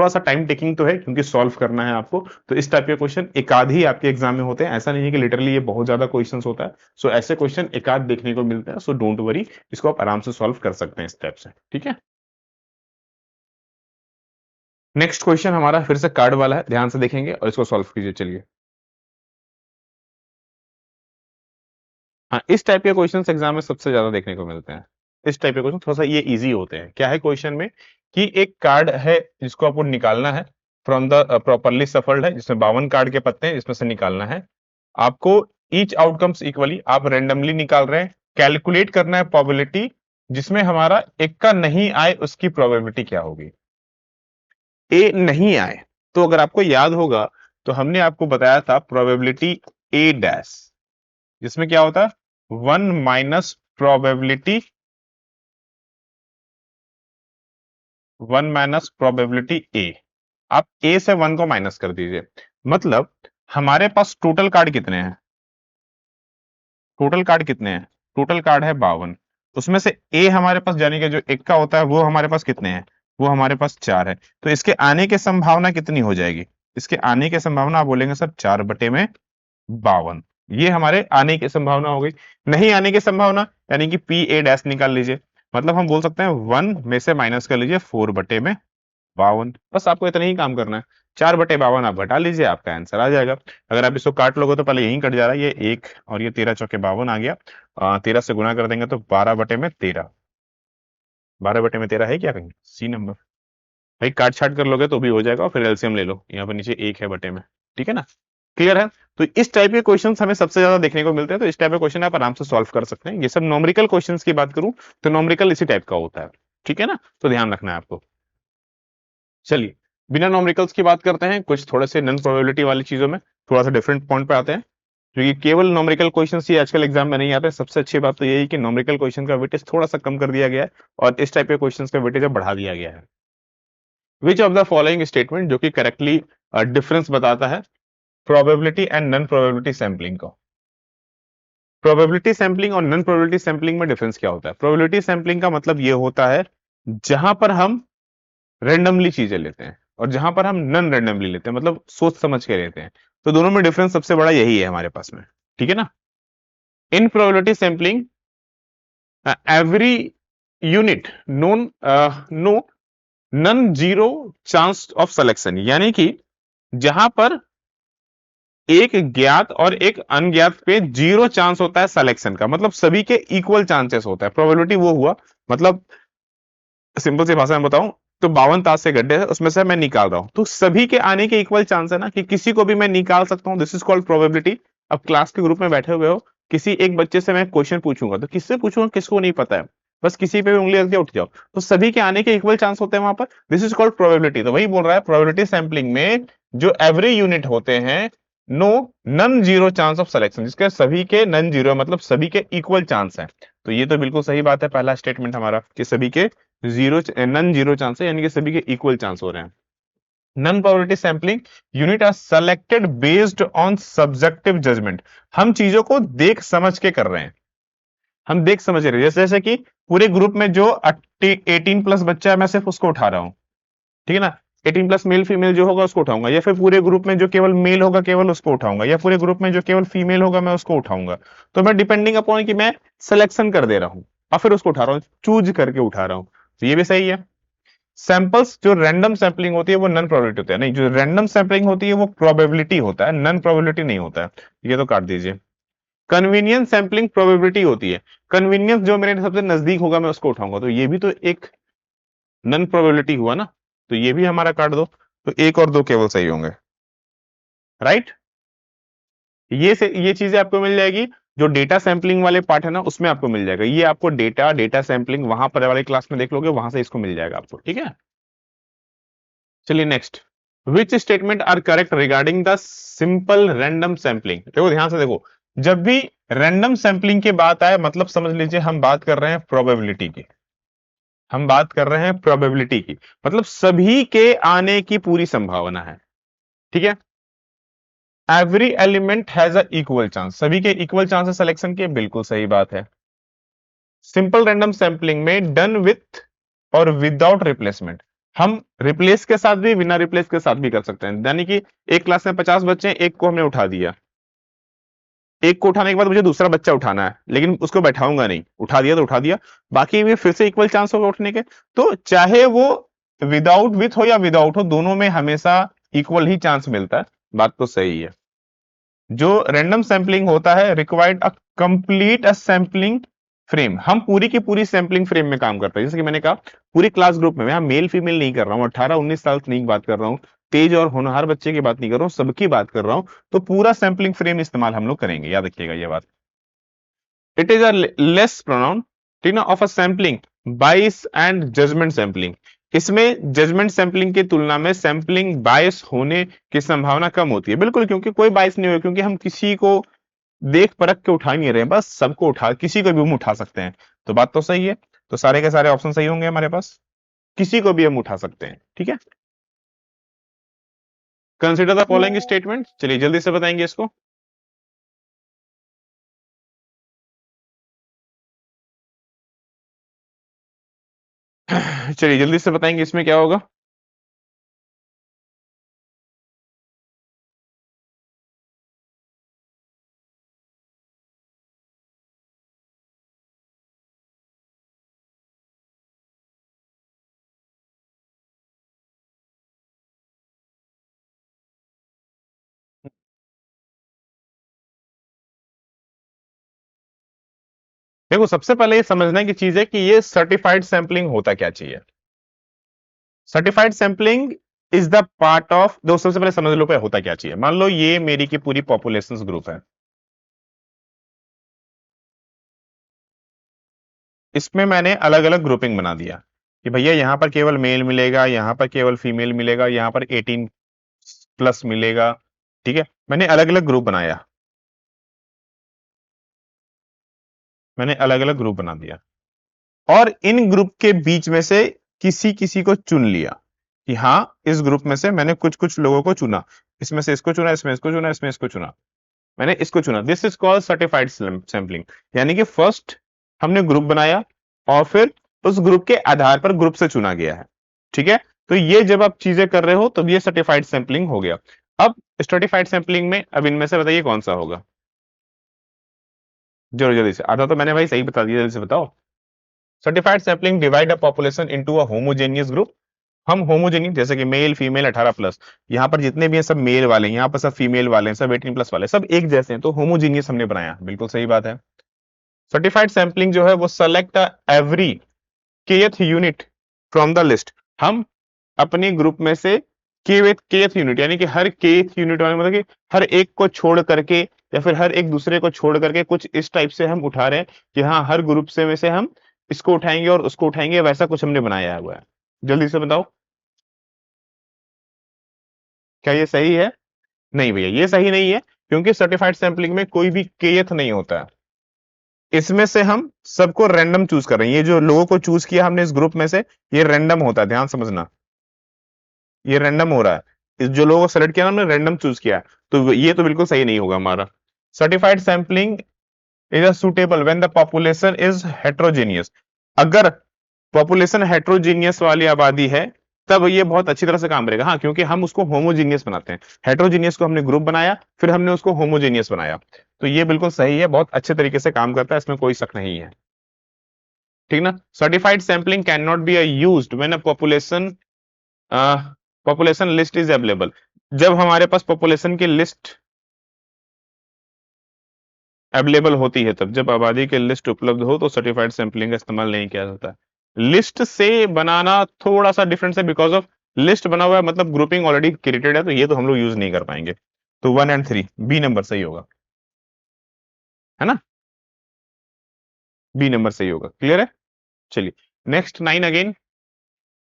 A: सा टाइम टेकिंग तो है, क्योंकि सॉल्व करना है आपको। तो इस टाइप के क्वेश्चन एक आध ही आपके एग्जाम में होते हैं, ऐसा नहीं है कि लिटरली ये बहुत ज्यादा क्वेश्चंस होता है। सो ऐसे क्वेश्चन एक आध देखने को मिलते हैं, सो डोंट वरी, इसको आप आराम से सॉल्व कर सकते हैं इस टाइप से, ठीक है। नेक्स्ट क्वेश्चन हमारा फिर से कार्ड वाला है, ध्यान से देखेंगे और इसको सॉल्व कीजिए, चलिए। हाँ, इस टाइप के क्वेश्चंस एग्जाम में सबसे ज्यादा देखने को मिलते हैं। इस टाइप के क्वेश्चन थोड़ा सा ये इजी होते हैं। क्या है क्वेश्चन में, कि एक कार्ड है जिसको आपको निकालना है, फ्रॉम द प्रॉपरली सफल्ड है, जिसमें 52 कार्ड के पत्ते हैं, जिसमें से निकालना है आपको। ईच आउटकम्स इक्वली, आप रेंडमली निकाल रहे हैं, कैलकुलेट करना है प्रोबेबिलिटी, जिसमें हमारा एक का नहीं आए उसकी प्रोबेबिलिटी क्या होगी। ए नहीं आए, तो अगर आपको याद होगा, तो हमने आपको बताया था प्रोबेबिलिटी ए डैश, जिसमें क्या होता है, 1 minus probability, 1 minus probability A. आप ए से 1 को माइनस कर दीजिए। मतलब हमारे पास टोटल कार्ड कितने हैं, टोटल कार्ड कितने हैं, टोटल कार्ड है 52। उसमें से ए हमारे पास, यानी कि जो एक का होता है, वो हमारे पास कितने हैं, वो हमारे पास 4 है। तो इसके आने की संभावना कितनी हो जाएगी, इसके आने की संभावना आप बोलेंगे सर 4 बटे में 52। ये हमारे आने की संभावना हो गई। नहीं आने की संभावना, यानी कि पी ए डैश निकाल लीजिए। मतलब हम बोल सकते हैं 1 में से माइनस कर लीजिए 4 बटे में 52। बस आपको इतना ही काम करना है, 4 बटे 52 आप घटा लीजिए, आपका आंसर आ जाएगा। अगर आप इसको काट लोगे तो पहले यहीं कट जा रहा है, ये एक और ये 13 चौके 52 आ गया। 13 से गुना कर देंगे तो 12 बटे में 13, 12 बटे में 13 है क्या कहीं सी नंबर, भाई काट छाट कर लोगे तो भी हो जाएगा, और फिर एलसीएम ले लो, यहाँ पर नीचे एक है बटे में, ठीक है ना। क्लियर है। तो इस टाइप के क्वेश्चंस हमें सबसे ज्यादा देखने को मिलते हैं, तो इस टाइप के क्वेश्चन आप आराम से सॉल्व कर सकते हैं। ये सब नॉमेरिकल क्वेश्चंस की बात करूं तो नॉमेरिकल इसी टाइप का होता है, ठीक है ना, तो ध्यान रखना है आपको। चलिए, बिना नॉमेरिकल्स की बात करते हैं, कुछ थोड़े से नॉन प्रोबेबिलिटी वाली चीजों में थोड़ा सा डिफरेंट पॉइंट पे आते हैं, क्योंकि केवल नॉमेरिकल क्वेश्चंस ही आजकल एग्जाम में नहीं आते। सबसे अच्छी बात तो यही है कि नॉमेरिकल क्वेश्चन का वेटेज थोड़ा सा कम कर दिया गया है, और इस टाइप के क्वेश्चंस का वेटेज बढ़ा दिया गया है। Which of the following statement, जो कि करेक्टली डिफरेंस बताता है probability and non probability sampling को। प्रोबेबिलिटी सैंपलिंग और नॉन प्रोबेबिलिटी सैंपलिंग में डिफरेंस क्या होता है। प्रोबेबिलिटी सैंपलिंग का मतलब ये होता है जहां पर हम रेंडमली चीजें लेते हैं, और जहां पर हम नॉन रेंडमली लेते हैं, मतलब सोच समझ के लेते हैं। तो दोनों में डिफरेंस सबसे बड़ा यही है हमारे पास में, ठीक है ना। In probability sampling every unit known no non zero chance of selection, यानी कि जहां पर एक ज्ञात और एक अनज्ञात पे जीरो चांस होता है सिलेक्शन का, मतलब सभी के इक्वल चांसेस होता है। प्रोबेबिलिटी वो हुआ, मतलब सिंपल सी भाषा में बताऊं तो 52 ताश से गड्ढे है, उसमें से मैं निकाल रहा हूं, तो सभी के आने के इक्वल चांस है ना, कि किसी को भी मैं निकाल सकता हूं। This is called probability. अब क्लास के ग्रुप में बैठे हुए हो, किसी एक बच्चे से मैं क्वेश्चन पूछूंगा, तो किससे पूछूंगा, किसको नहीं पता है, बस किसी पे भी उंगली रख दिया उठ जाओ, तो सभी के आने के इक्वल चांस होते हैं वहां पर। This is called probability. तो वही बोल रहा है, प्रोबेबिलिटी सैंपलिंग में जो एवरी यूनिट होते हैं, no non zero chance of selection, जिसके सभी के नन जीरो मतलब सभी के इक्वल चांस है। तो ये तो बिल्कुल सही बात है, पहला स्टेटमेंट हमारा कि सभी के जीरो नन जीरो चांस है, यानी कि सभी के इक्वल चांस हो रहे हैं। Non probability sampling unit are selected based on subjective judgement. हम चीजों को देख समझ के कर रहे हैं, हम देख समझ रहे हैं। जैसे जैसे कि पूरे ग्रुप में जो 18 प्लस बच्चा है, मैं सिर्फ उसको उठा रहा हूं, ठीक है ना, 18 प्लस मेल फीमेल जो होगा उसको उठाऊंगा, या फिर पूरे ग्रुप में जो केवल मेल होगा केवल उसको उठाऊंगा, या पूरे ग्रुप में जो केवल फीमेल होगा मैं उसको उठाऊंगा। तो मैं डिपेंडिंग अपॉन कि मैं सिलेक्शन कर दे रहा हूं और फिर उसको उठा रहा हूं, चूज करके उठा रहा हूं, तो ये भी सही है। सैंपल्स जो रैंडम सैंपलिंग होती है वो नन प्रोबेबिलिटी होता है, नहीं, जो रैंडम सैंपलिंग होती है वो प्रोबेबिलिटी होता है, नन प्रोबेबिलिटी नहीं होता है। ये तो काट दीजिए। कन्वीनियंस सैंपलिंग प्रोबेबिलिटी होती है, कन्वीनियंस जो मेरे सबसे नजदीक होगा मैं उसको उठाऊंगा, तो ये भी तो एक नन प्रोबेबिलिटी हुआ ना, तो ये भी हमारा काट दो, तो एक और दो केवल सही होंगे, राइट। ये चीजें आपको मिल जाएगी, जो डेटा सैंपलिंग वाले पार्ट है ना उसमें आपको मिल जाएगा, ये आपको डेटा डेटा सैंपलिंग वहां पर वाले क्लास में देख लोगे, वहां से इसको मिल जाएगा आपको, ठीक है। चलिए next, which statement are correct regarding the simple random sampling. देखो ध्यान से देखो, जब भी रैंडम सैंपलिंग की बात आए, मतलब समझ लीजिए हम बात कर रहे हैं प्रोबेबिलिटी की, हम बात कर रहे हैं प्रोबेबिलिटी की, मतलब सभी के आने की पूरी संभावना है, ठीक है। Every element has a equal chance, सभी के इक्वल चांस है सिलेक्शन के, बिल्कुल सही बात है। सिंपल रैंडम सैंपलिंग में डन विथ और विदाउट रिप्लेसमेंट, हम रिप्लेस के साथ भी बिना रिप्लेस के साथ भी कर सकते हैं, यानी कि एक क्लास में 50 बच्चे हैं, एक को हमने उठा दिया, एक को उठाने के बाद मुझे दूसरा बच्चा उठाना है, लेकिन उसको बैठाऊंगा नहीं, उठा दिया तो उठा दिया, बाकी में फिर से इक्वल चांस होगा उठने के। तो चाहे वो विदाउट विथ हो या विदाउट हो, दोनों में हमेशा इक्वल ही चांस मिलता है, बात तो सही है। जो रैंडम सैंपलिंग होता है required a complete a sampling frame, हम पूरी की पूरी सैंपलिंग फ्रेम में काम करते हैं, जैसे कि मैंने कहा पूरी क्लास ग्रुप में, मैं मेल फीमेल नहीं कर रहा हूं, 18-19 साल की नहीं बात कर रहा हूं, तेज और होनहार बच्चे की बात नहीं कर रहा हूं, सबकी बात कर रहा हूं। तो पूरा सैंपलिंग फ्रेम इस्तेमाल हम लोग करेंगे, याद रखिएगा ये बात। It is a less pronoun, ठीक ना, ऑफ अ सैंपलिंग बाइस एंड जजमेंट सैंपलिंग, इसमें जजमेंट सैंपलिंग की तुलना में सैंपलिंग बायस होने की संभावना कम होती है, बिल्कुल, क्योंकि कोई बायस नहीं हो, क्योंकि हम किसी को देख परख के उठा नहीं रहे हैं, बस सबको उठा, किसी को भी हम उठा सकते हैं, तो बात तो सही है। तो सारे के सारे ऑप्शन सही होंगे हमारे पास, किसी को भी हम उठा सकते हैं, ठीक है। कंसिडर द फॉलोइंग स्टेटमेंट, चलिए जल्दी से बताएंगे इसको। चलिए जल्दी से बताएंगे इसमें क्या होगा। देखो सबसे पहले ये समझने की चीज है कि ये सर्टिफाइड सैंपलिंग होता क्या चाहिए। Certified sampling is the part of, दोस्तों सबसे पहले समझ लो पे होता क्या चाहिए। मान लो ये मेरी की पूरी पॉपुलेशन ग्रुप है, इसमें मैंने अलग अलग ग्रुपिंग बना दिया कि भैया यहां पर केवल मेल मिलेगा, यहां पर केवल फीमेल मिलेगा, यहां पर 18 प्लस मिलेगा, ठीक है, मैंने अलग अलग ग्रुप बनाया, मैंने अलग अलग ग्रुप बना दिया, और इन ग्रुप के बीच में से किसी किसी को चुन लिया कि हाँ इस ग्रुप में से मैंने कुछ कुछ लोगों को चुना, इसमें से इसको चुना, इसमें इसको चुना, इसमें इसको चुना, मैंने इसको चुना, this is called certified sampling. यानी कि फर्स्ट हमने ग्रुप बनाया और फिर उस ग्रुप के आधार पर ग्रुप से चुना गया है, ठीक है। तो ये जब आप चीजें कर रहे हो तो ये सर्टिफाइड सैंपलिंग हो गया। अब सर्टिफाइड सैंपलिंग में अब इनमें से बताइए कौन सा होगा, जल्दी जल्दी से, आधा तो मैंने भाई सही बता दिया, जल्दी से बताओ। सर्टिफाइड सैंपलिंग डिवाइड अ पॉपुलेशन इनटू अ होमोजेनियस ग्रुप, हम होमोजेनियस, जैसे कि मेल फीमेल 18+, यहाँ पर जितने भी हैं सब मेल वाले हैं, यहाँ पर सब फीमेल वाले हैं, सब 18+ वाले, सब एक जैसे हैं, तो होमोजीनियस हमने बनाया, बिल्कुल सही बात है। सर्टिफाइड सैंपलिंग जो है वो select every kth unit from the list. हम अपने ग्रुप में से kth यूनिट, यानी कि हर kth यूनिट वाले, मतलब कि हर एक को छोड़ करके या फिर हर एक दूसरे को छोड़ करके कुछ इस टाइप से हम उठा रहे हैं कि हाँ हर ग्रुप से में से हम इसको उठाएंगे और उसको उठाएंगे, वैसा कुछ हमने बनाया हुआ है। जल्दी से बताओ, क्या ये सही है? नहीं भैया, ये सही नहीं है, क्योंकि सर्टिफाइड सैंपलिंग में कोई भी kth नहीं होता है। इसमें से हम सबको रैंडम चूज कर रहे हैं, ये जो लोगों को चूज किया हमने इस ग्रुप में से, ये रैंडम होता है, ध्यान समझना, ये रैंडम हो रहा है। इस जो लोगों को सेलेक्ट किया ना हमने, रैंडम चूज किया है, तो ये तो बिल्कुल सही नहीं होगा हमारा। Certified sampling is a suitable when the population is heterogeneous. अगर पॉपुलेशन हेट्रोजीनियस वाली आबादी है तब ये बहुत अच्छी तरह से काम करेगा। हाँ, क्योंकि हम उसको होमोजीनियस बनाते हैं, हेट्रोजीनियस को हमने ग्रुप बनाया, फिर हमने उसको होमोजीनियस बनाया, तो ये बिल्कुल सही है, बहुत अच्छे तरीके से काम करता है, इसमें कोई शक नहीं है, ठीक ना। Certified sampling can not be used when a population list is available. जब हमारे पास पॉपुलेशन की लिस्ट अवेलेबल होती है, तब जब आबादी की लिस्ट उपलब्ध हो तो सर्टिफाइड सैंपलिंग का इस्तेमाल नहीं किया जाता है। लिस्ट से बनाना थोड़ा सा डिफरेंस है, बिकॉज ऑफ लिस्ट बना हुआ है मतलब ग्रुपिंग ऑलरेडी क्रिएटेड है, तो ये तो हम लोग यूज नहीं कर पाएंगे। तो 1 और 3 बी नंबर सही होगा, है ना, बी नंबर सही होगा, क्लियर है। चलिए next 9 again,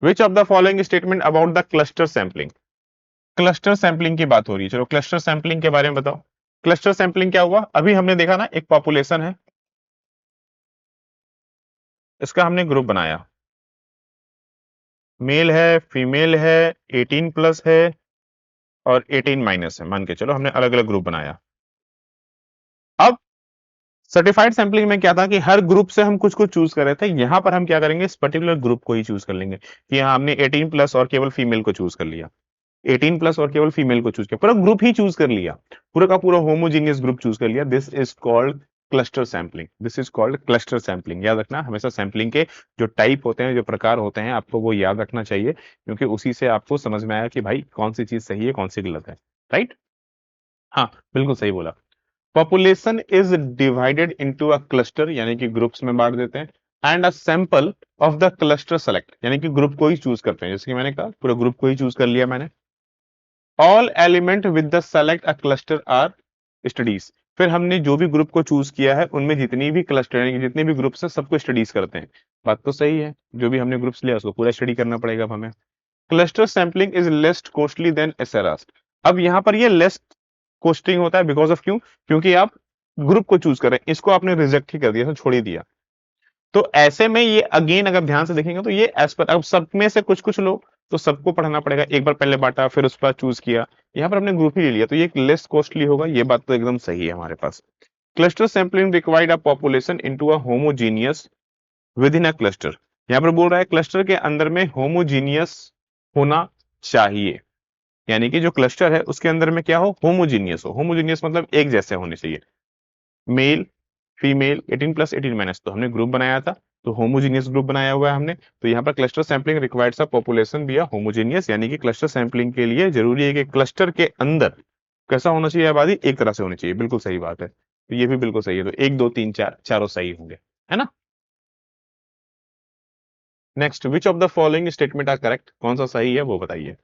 A: which of the following statement about the cluster sampling. Cluster sampling की बात हो रही है, चलो क्लस्टर सैंपलिंग के बारे में बताओ। क्लस्टर सैंपलिंग क्या हुआ, अभी हमने देखा ना, एक पॉपुलेशन है, इसका हमने ग्रुप बनाया, मेल है फीमेल है 18+ है और 18- है, मान के चलो हमने अलग अलग ग्रुप बनाया। अब सर्टिफाइड सैंपलिंग में क्या था कि हर ग्रुप से हम कुछ कुछ चूज कर रहे थे, यहां पर हम क्या करेंगे, इस पर्टिकुलर ग्रुप को ही चूज कर लेंगे कि हाँ हमने 18+ और केवल फीमेल को चूज कर लिया, 18+ और केवल फीमेल को चूज किया, पूरा ग्रुप ही चूज कर लिया, पूरा का पूरा होमोजीनियस ग्रुप चूज कर लिया। This is called cluster sampling, this is called cluster sampling. याद रखना, हमेशा सैंपलिंग के जो टाइप होते हैं, जो प्रकार होते हैं, आपको वो याद रखना चाहिए, क्योंकि उसी से आपको समझ में आया कि भाई कौन सी चीज सही है कौन सी गलत है, राइट। हाँ, बिल्कुल सही बोला। Population is divided into a cluster, यानी कि ग्रुप्स में बांट देते हैं, and a sample of the cluster select, यानी कि ग्रुप को ही चूज करते हैं, जैसे कि मैंने कहा पूरा ग्रुप को ही चूज कर लिया मैंने। All element with the select a cluster are studies, फिर हमने जो भी ग्रुप को चूज किया है उनमें जितनी भी क्लस्टर, यानी कि जितने भी ग्रुप्स हैं सबको स्टडीज करते हैं। बात तो सही है, जो भी हमने ग्रुप्स लिया उसको पूरा स्टडी करना पड़ेगा अब हमें। Cluster sampling is less costly than SRR. अब यहां पर ये लेस कॉस्टिंग होता है, बिकॉज ऑफ क्यों, क्योंकि आप ग्रुप को चूज कर रहे हैं, इसको आपने रिजेक्ट ही कर दिया, छोड़ ही दिया। तो ऐसे में ये अगेन अगर ध्यान से देखेंगे तो ये एज पर, अब सब में से कुछ कुछ लोग, तो सबको पढ़ना पड़ेगा, एक बार पहले बांटा फिर उस पर चूज किया, यहाँ पर हमने ग्रुप ही ले लिया, तो ये लेस कॉस्टली होगा, ये बात तो एकदम सही है हमारे पास। Cluster sampling required a population into a homogeneous within a cluster, यहाँ पर बोल रहा है क्लस्टर के अंदर में होमोजीनियस होना चाहिए, यानी कि जो क्लस्टर है उसके अंदर में क्या हो, होमोजीनियस हो। होमोजीनियस मतलब एक जैसे होने चाहिए, मेल फीमेल 18+18-, तो हमने ग्रुप बनाया था, तो होमोजीनियस ग्रुप बनाया हुआ है हमने। तो यहाँ पर क्लस्टर सैंपलिंग रिक्वायर्ड्स अ पॉपुलेशन बिया होमोजीनियस, यानी कि क्लस्टर सैंपलिंग के लिए जरूरी है कि क्लस्टर के अंदर कैसा होना चाहिए, आबादी एक तरह से होनी चाहिए, बिल्कुल सही बात है, तो ये भी बिल्कुल सही है, तो 1 2 3 4 चारों सही होंगे, है ना। Next, which of the following statement are correct, कौन सा सही है वो बताइए।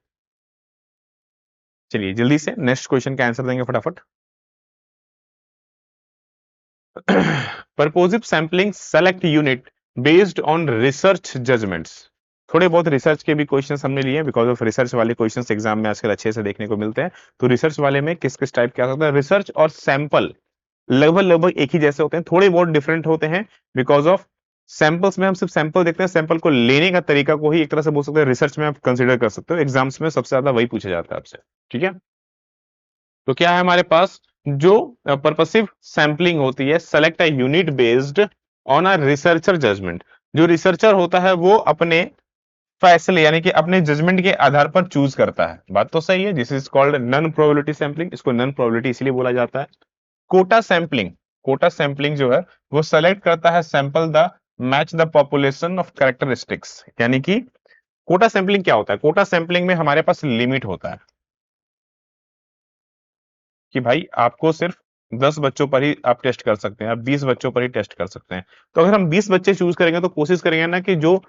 A: चलिए जल्दी से नेक्स्ट क्वेश्चन का आंसर देंगे फटाफट। Purposive sampling select unit based on research judgments. थोड़े बहुत रिसर्च के भी क्वेश्चंस हमने लिए हैं, बिकॉज ऑफ रिसर्च वाले क्वेश्चंस एग्जाम में आजकल अच्छे से देखने को मिलते हैं। तो रिसर्च वाले में किस किस टाइप क्या होता है, रिसर्च और सैंपल लगभग लगभग एक ही जैसे होते हैं, थोड़े बहुत डिफरेंट होते हैं, बिकॉज ऑफ सैंपल्स में हम सिर्फ सैंपल देखते हैं, सैंपल को लेने का तरीका को ही एक तरह से बोल सकते हैं रिसर्च में आप कंसिडर कर सकते हो, एग्जाम्स में सबसे ज्यादा वही पूछा जाता है आपसे, ठीक है। तो क्या है हमारे पास, जो पर्पसिव सैंपलिंग होती है, select a unit based on a researcher judgement, जो रिसर्चर होता है वो अपने फैसले यानी कि अपने जजमेंट के आधार पर चूज करता है, बात तो सही है, this is called non probability sampling, इसको नन प्रोबेबिलिटी इसलिए बोला जाता है। कोटा सैंपलिंग, कोटा सैंपलिंग जो है वो सेलेक्ट करता है sample the match the population of characteristics, यानी कि कोटा सैंपलिंग क्या होता है? कोटा सैंपलिंग में हमारे पास लिमिट होता है कि भाई आपको सिर्फ 10 बच्चों पर ही आप टेस्ट कर सकते हैं, आप 20 बच्चों पर ही टेस्ट कर सकते हैं। तो अगर हम 20 बच्चे चूज करेंगे तो कोशिश करेंगे ना कि जो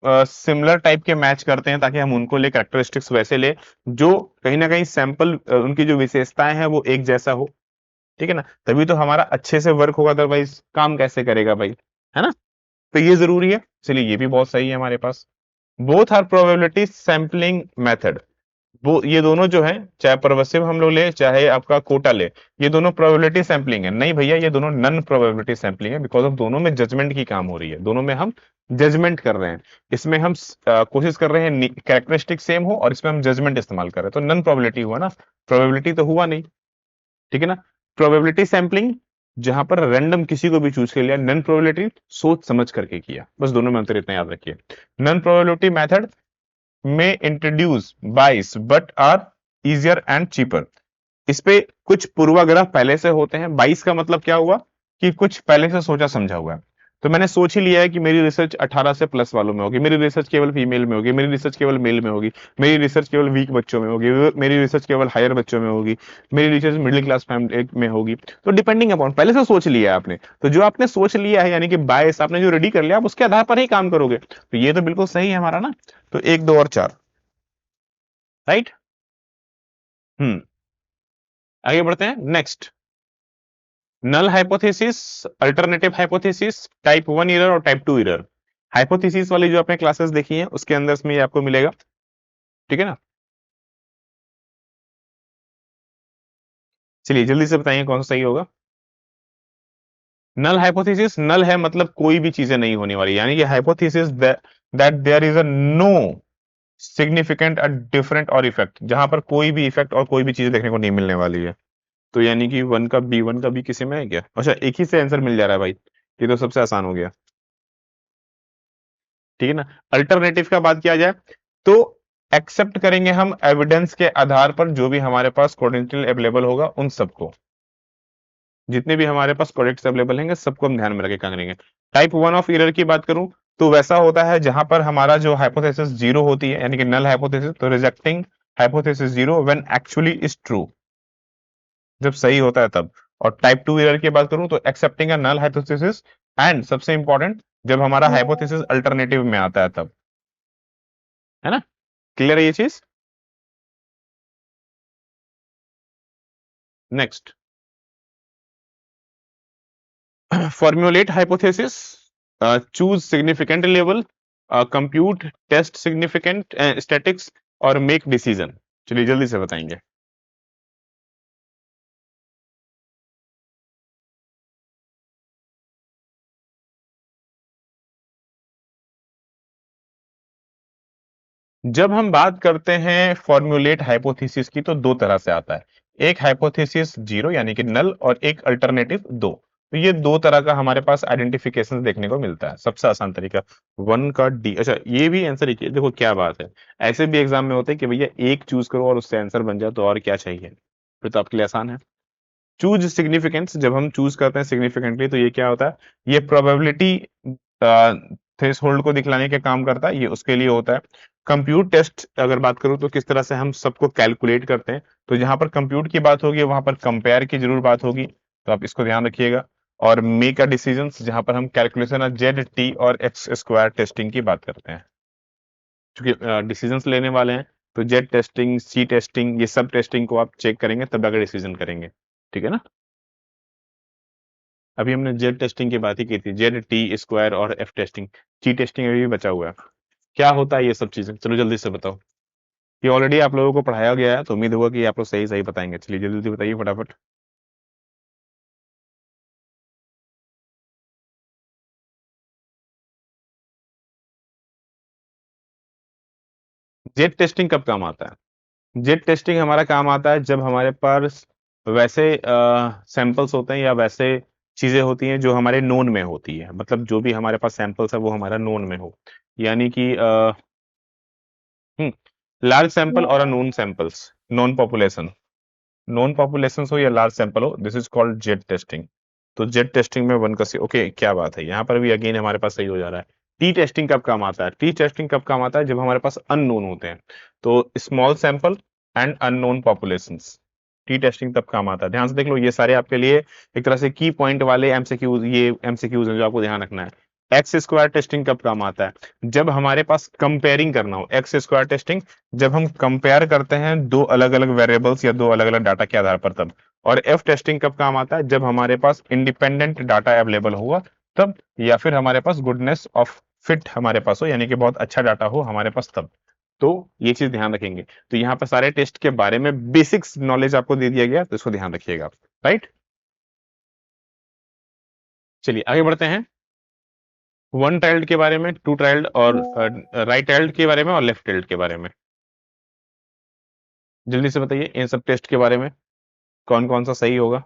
A: सिमिलर टाइप के मैच करते हैं, ताकि हम उनको ले कैरेक्टरिस्टिक्स वैसे ले जो कहीं ना कहीं सैंपल उनकी जो विशेषताएं हैं वो एक जैसा हो। ठीक है ना, तभी तो हमारा अच्छे से वर्क होगा, अदरवाइज काम कैसे करेगा भाई, है ना। तो ये जरूरी है, चलिए ये भी बहुत सही है हमारे पास। Both are probability sampling method. वो ये दोनों जो है, चाहे परवसिव हम लोग ले चाहे आपका कोटा ले, ये दोनों प्रोबेबिलिटी सैंपलिंग है। नहीं भैया, ये दोनों नन प्रोबेबिलिटी सैंपलिंग है, बिकॉज ऑफ दोनों में जजमेंट की काम हो रही है, दोनों में हम जजमेंट कर रहे हैं। इसमें हम कोशिश कर रहे हैं कैरेक्टरिस्टिक सेम हो, और इसमें हम जजमेंट इस्तेमाल कर रहे हैं, तो नन प्रोबेबिलिटी हुआ ना, प्रोबेबिलिटी तो हुआ नहीं। ठीक है ना। प्रोबेबिलिटी सैंपलिंग जहां पर रैंडम किसी को भी चूज कर लिया, नन प्रोबेबिलिटी सोच समझ करके किया, बस दोनों में अंतर इतना याद रखिए। नन प्रोबेबिलिटी मेथड में introduce bias but are easier and cheaper. इस पे कुछ पूर्वाग्रह पहले से होते हैं। 22 का मतलब क्या हुआ कि कुछ पहले से सोचा समझा हुआ है। तो मैंने सोच ही लिया है कि मेरी रिसर्च 18 से प्लस वालों में होगी, मेरी रिसर्च केवल फीमेल में होगी, मेरी रिसर्च केवल मेल में होगी, मेरी रिसर्च केवल वीक बच्चों में होगी, मेरी रिसर्च केवल हायर बच्चों में होगी, मेरी रिसर्च मिडिल क्लास फैमिली में होगी। तो डिपेंडिंग अपॉन पहले से सोच लिया है आपने, तो जो आपने सोच लिया है यानी कि बायस आपने जो रेडी कर लिया, आप उसके आधार पर ही काम करोगे। तो ये तो बिल्कुल सही है हमारा ना। तो 1 2 और 4, राइट। हम्म। आगे बढ़ते हैं next. Null hypothesis, alternative hypothesis, type 1 error और टाइप 2 एरर। हाइपोथेसिस वाली जो आपने क्लासेस देखी हैं उसके अंदर में ये आपको मिलेगा। ठीक है ना। चलिए जल्दी से बताइए कौन सा सही होगा। नल हाइपोथेसिस, नल है मतलब कोई भी चीजें नहीं होने वाली, यानी कि hypothesis that there is a no significant a different or effect, जहां पर कोई भी इफेक्ट और कोई भी चीज देखने को नहीं मिलने वाली है। तो यानी कि वन का बी किसी में है क्या? अच्छा, एक ही से आंसर मिल जा रहा है भाई, ये तो सबसे आसान हो गया। ठीक है ना। अल्टरनेटिव का बात किया जाए तो एक्सेप्ट करेंगे हम एविडेंस के आधार पर जो भी हमारे पास कोडेंशियल अवेलेबल होगा उन सबको, जितने भी हमारे पास प्रोडक्ट्स अवेलेबल हैं सबको हम ध्यान में रखे क्या करेंगे। टाइप 1 ऑफ एरर की बात करूं तो वैसा होता है जहां पर हमारा जो हाइपोथेसिस जीरो होती है, यानी कि नल हाइपोथेसिस, तो rejecting hypothesis zero when actually is true, जब सही होता है तब। और टाइप 2 एरर की बात करूं तो accepting a null hypothesis, and सबसे इंपॉर्टेंट जब हमारा हाइपोथेसिस अल्टरनेटिव में आता है तब, है ना। क्लियर है ये चीज। Next, formulate hypothesis, choose significant level, compute test significant statics और make decision। चलिए जल्दी से बताएंगे। जब हम बात करते हैं फॉर्मुलेट हाइपोथेसिस की तो दो तरह से आता है, एक हाइपोथेसिस जीरो यानी कि नल, और एक अल्टरनेटिव दो। तो ये दो तरह का हमारे पास आइडेंटिफिकेशन देखने को मिलता है। सबसे आसान तरीका वन का डी। अच्छा, ये भी आंसर ही देखो क्या बात है, ऐसे भी एग्जाम में होते हैं कि भैया एक चूज करो और उससे आंसर बन जाए, तो और क्या चाहिए, फिर तो आपके लिए आसान है। चूज सिग्निफिकेंस, जब हम चूज करते हैं सिग्निफिकेंटली तो ये क्या होता है, ये प्रोबेबिलिटी थ्रेशोल्ड को दिखलाने का काम करता है, ये उसके लिए होता है। कंप्यूट टेस्ट अगर बात करूं तो किस तरह से हम सबको कैलकुलेट करते हैं, तो जहां पर कंप्यूट की बात होगी वहां पर कंपेयर की जरूर बात होगी, तो आप इसको ध्यान रखिएगा। और मेक अ डिसीजन, जहां पर हम कैलकुलेशन ऑफ जेड टी और एक्स स्क्वायर टेस्टिंग की बात करते हैं, क्योंकि डिसीजंस लेने वाले हैं। तो जेड टेस्टिंग, सी टेस्टिंग, ये सब टेस्टिंग को आप चेक करेंगे तब अगर डिसीजन करेंगे। ठीक है ना। अभी हमने जेड टेस्टिंग की बात ही की थी, जेड टी स्क्वायर और एफ टेस्टिंग। टी टेस्टिंग अभी भी बचा हुआ है। क्या होता है ये सब चीजें, चलो जल्दी से बताओ। ये ऑलरेडी आप लोगों को पढ़ाया गया है, तो उम्मीद होगा कि आप लोग सही सही बताएंगे। चलिए जल्दी जल्दी बताइए फटाफट। जेड टेस्टिंग कब काम आता है? जेड टेस्टिंग हमारा काम आता है जब हमारे पास वैसे सैंपल्स होते हैं या वैसे चीजें होती हैं जो हमारे नोन में होती है, मतलब जो भी हमारे पास सैंपल्स है वो हमारा नोन में हो, यानी कि लार्ज सैंपल और known samples, non population, non population हो या लार्ज सैंपल हो, this is called Z testing. तो जेड टेस्टिंग में वन का सी, ओके क्या बात है, यहाँ पर भी अगेन हमारे पास सही हो जा रहा है। टी टेस्टिंग कब काम आता है? टी टेस्टिंग कब काम आता है? जब हमारे पास अननोन होते हैं, तो small sample and unknown populations, T testing तब काम आता है। ध्यान से देख लो, ये सारे आपके लिए एक तरह से की पॉइंट वाले एमसीक्यूज, ये एमसीक्यूज हैं जो आपको ध्यान रखना है। एक्स स्क्वायर टेस्टिंग कब काम आता है? जब हमारे पास कंपेयरिंग करना हो। एक्स स्क्वायर टेस्टिंग जब हम कंपेयर करते हैं दो अलग अलग वेरिएबल्स या दो अलग अलग डाटा के आधार पर, तब। और एफ टेस्टिंग कब काम आता है? जब हमारे पास इंडिपेंडेंट डाटा अवेलेबल होगा तब, या फिर हमारे पास गुडनेस ऑफ फिट हमारे पास हो, यानी कि बहुत अच्छा डाटा हो हमारे पास तब। तो ये चीज ध्यान रखेंगे। तो यहाँ पर सारे टेस्ट के बारे में बेसिक्स नॉलेज आपको दे दिया गया, तो इसको ध्यान रखिएगा, राइट। चलिए आगे बढ़ते हैं। वन टाइल्ड के बारे में, टू टाइल्ड और राइट टाइल्ड के बारे में और लेफ्ट टाइल्ड के बारे में जल्दी से बताइए। इन सब टेस्ट के बारे में कौन कौन सा सही होगा?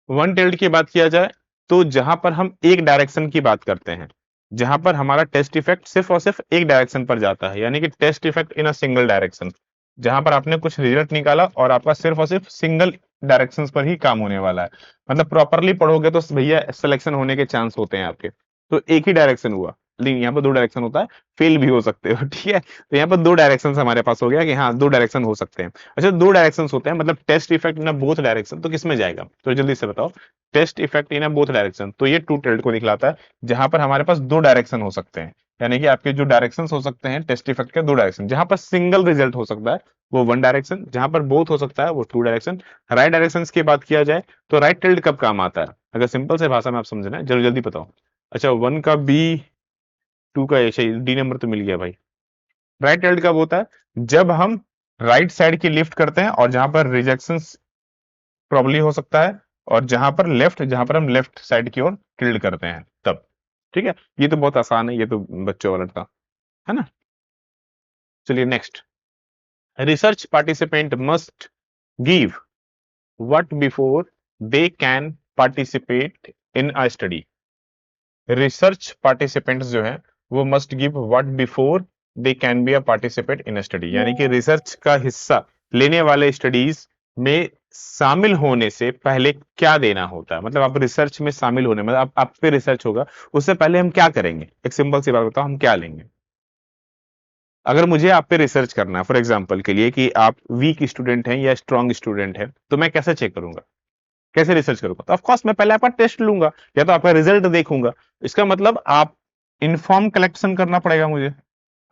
A: वन टेल्ड की बात किया जाए तो जहां पर हम एक डायरेक्शन की बात करते हैं, जहां पर हमारा टेस्ट इफेक्ट सिर्फ और सिर्फ एक डायरेक्शन पर जाता है, यानी कि test effect in a single direction, जहां पर आपने कुछ रिजल्ट निकाला और आपका सिर्फ और सिर्फ सिंगल डायरेक्शंस पर ही काम होने वाला है। मतलब प्रॉपरली पढ़ोगे तो भैया सिलेक्शन होने के चांस होते हैं आपके। तो एक ही डायरेक्शन हुआ, लेकिन यहाँ पर दो डायरेक्शन होता है, फेल भी हो सकते हो, ठीक है। तो यहाँ पर दो डायरेक्शन हमारे पास हो गया कि हाँ दो डायरेक्शन हो सकते हैं। अच्छा, दो डायरेक्शन होते हैं मतलब test effect in both direction, तो किस में जाएगा? तो जल्दी से बताओ। Test effect in both direction, तो ये टू टेल्ड को दिखलाता है, जहां पर हमारे पास दो डायरेक्शन हो सकते हैं। यानी कि आपके जो डायरेक्शन हो सकते हैं टेस्ट इफेक्ट के, दो डायरेक्शन। जहां पर सिंगल रिजल्ट हो सकता है वो वन डायरेक्शन, जहां पर बोथ हो सकता है वो टू डायरेक्शन। राइट डायरेक्शन की बात किया जाए तो राइट टेल्ड कब काम आता है? अगर सिंपल से भाषा में आप समझना है, जल्दी जल्दी बताओ। अच्छा, वन का बी, टू का ए, डी नंबर तो मिल गया भाई। राइट टेल्ड कब होता है? जब हम राइट साइड की लिफ्ट करते हैं और जहां पर रिजेक्शन प्रॉब्ली हो सकता है, और जहां पर लेफ्ट, जहां पर हम लेफ्ट साइड की ओर टिल्ड करते हैं तब। ठीक है, ये तो बहुत आसान है, ये तो बच्चों वाला था, है ना। चलिए next. Research participant must give what before they can participate in a study. Research participants जो है वो must give what before they can be a participate in study, यानी कि रिसर्च का हिस्सा लेने वाले स्टडीज में शामिल होने से पहले क्या देना होता है। मतलब आप रिसर्च में शामिल होने, मतलब आप पे रिसर्च होगा, उससे पहले हम क्या करेंगे? एक सिंपल सी बात बताओ, हम क्या लेंगे? अगर मुझे आप पे रिसर्च करना है, फॉर एग्जाम्पल के लिए कि आप वीक स्टूडेंट हैं या स्ट्रांग स्टूडेंट हैं, तो मैं कैसे चेक करूंगा, कैसे रिसर्च करूंगा? तो ऑफ कोर्स मैं पहले आपका टेस्ट लूंगा या तो आपका रिजल्ट देखूंगा। इसका मतलब आप इन्फॉर्म कलेक्शन करना पड़ेगा मुझे,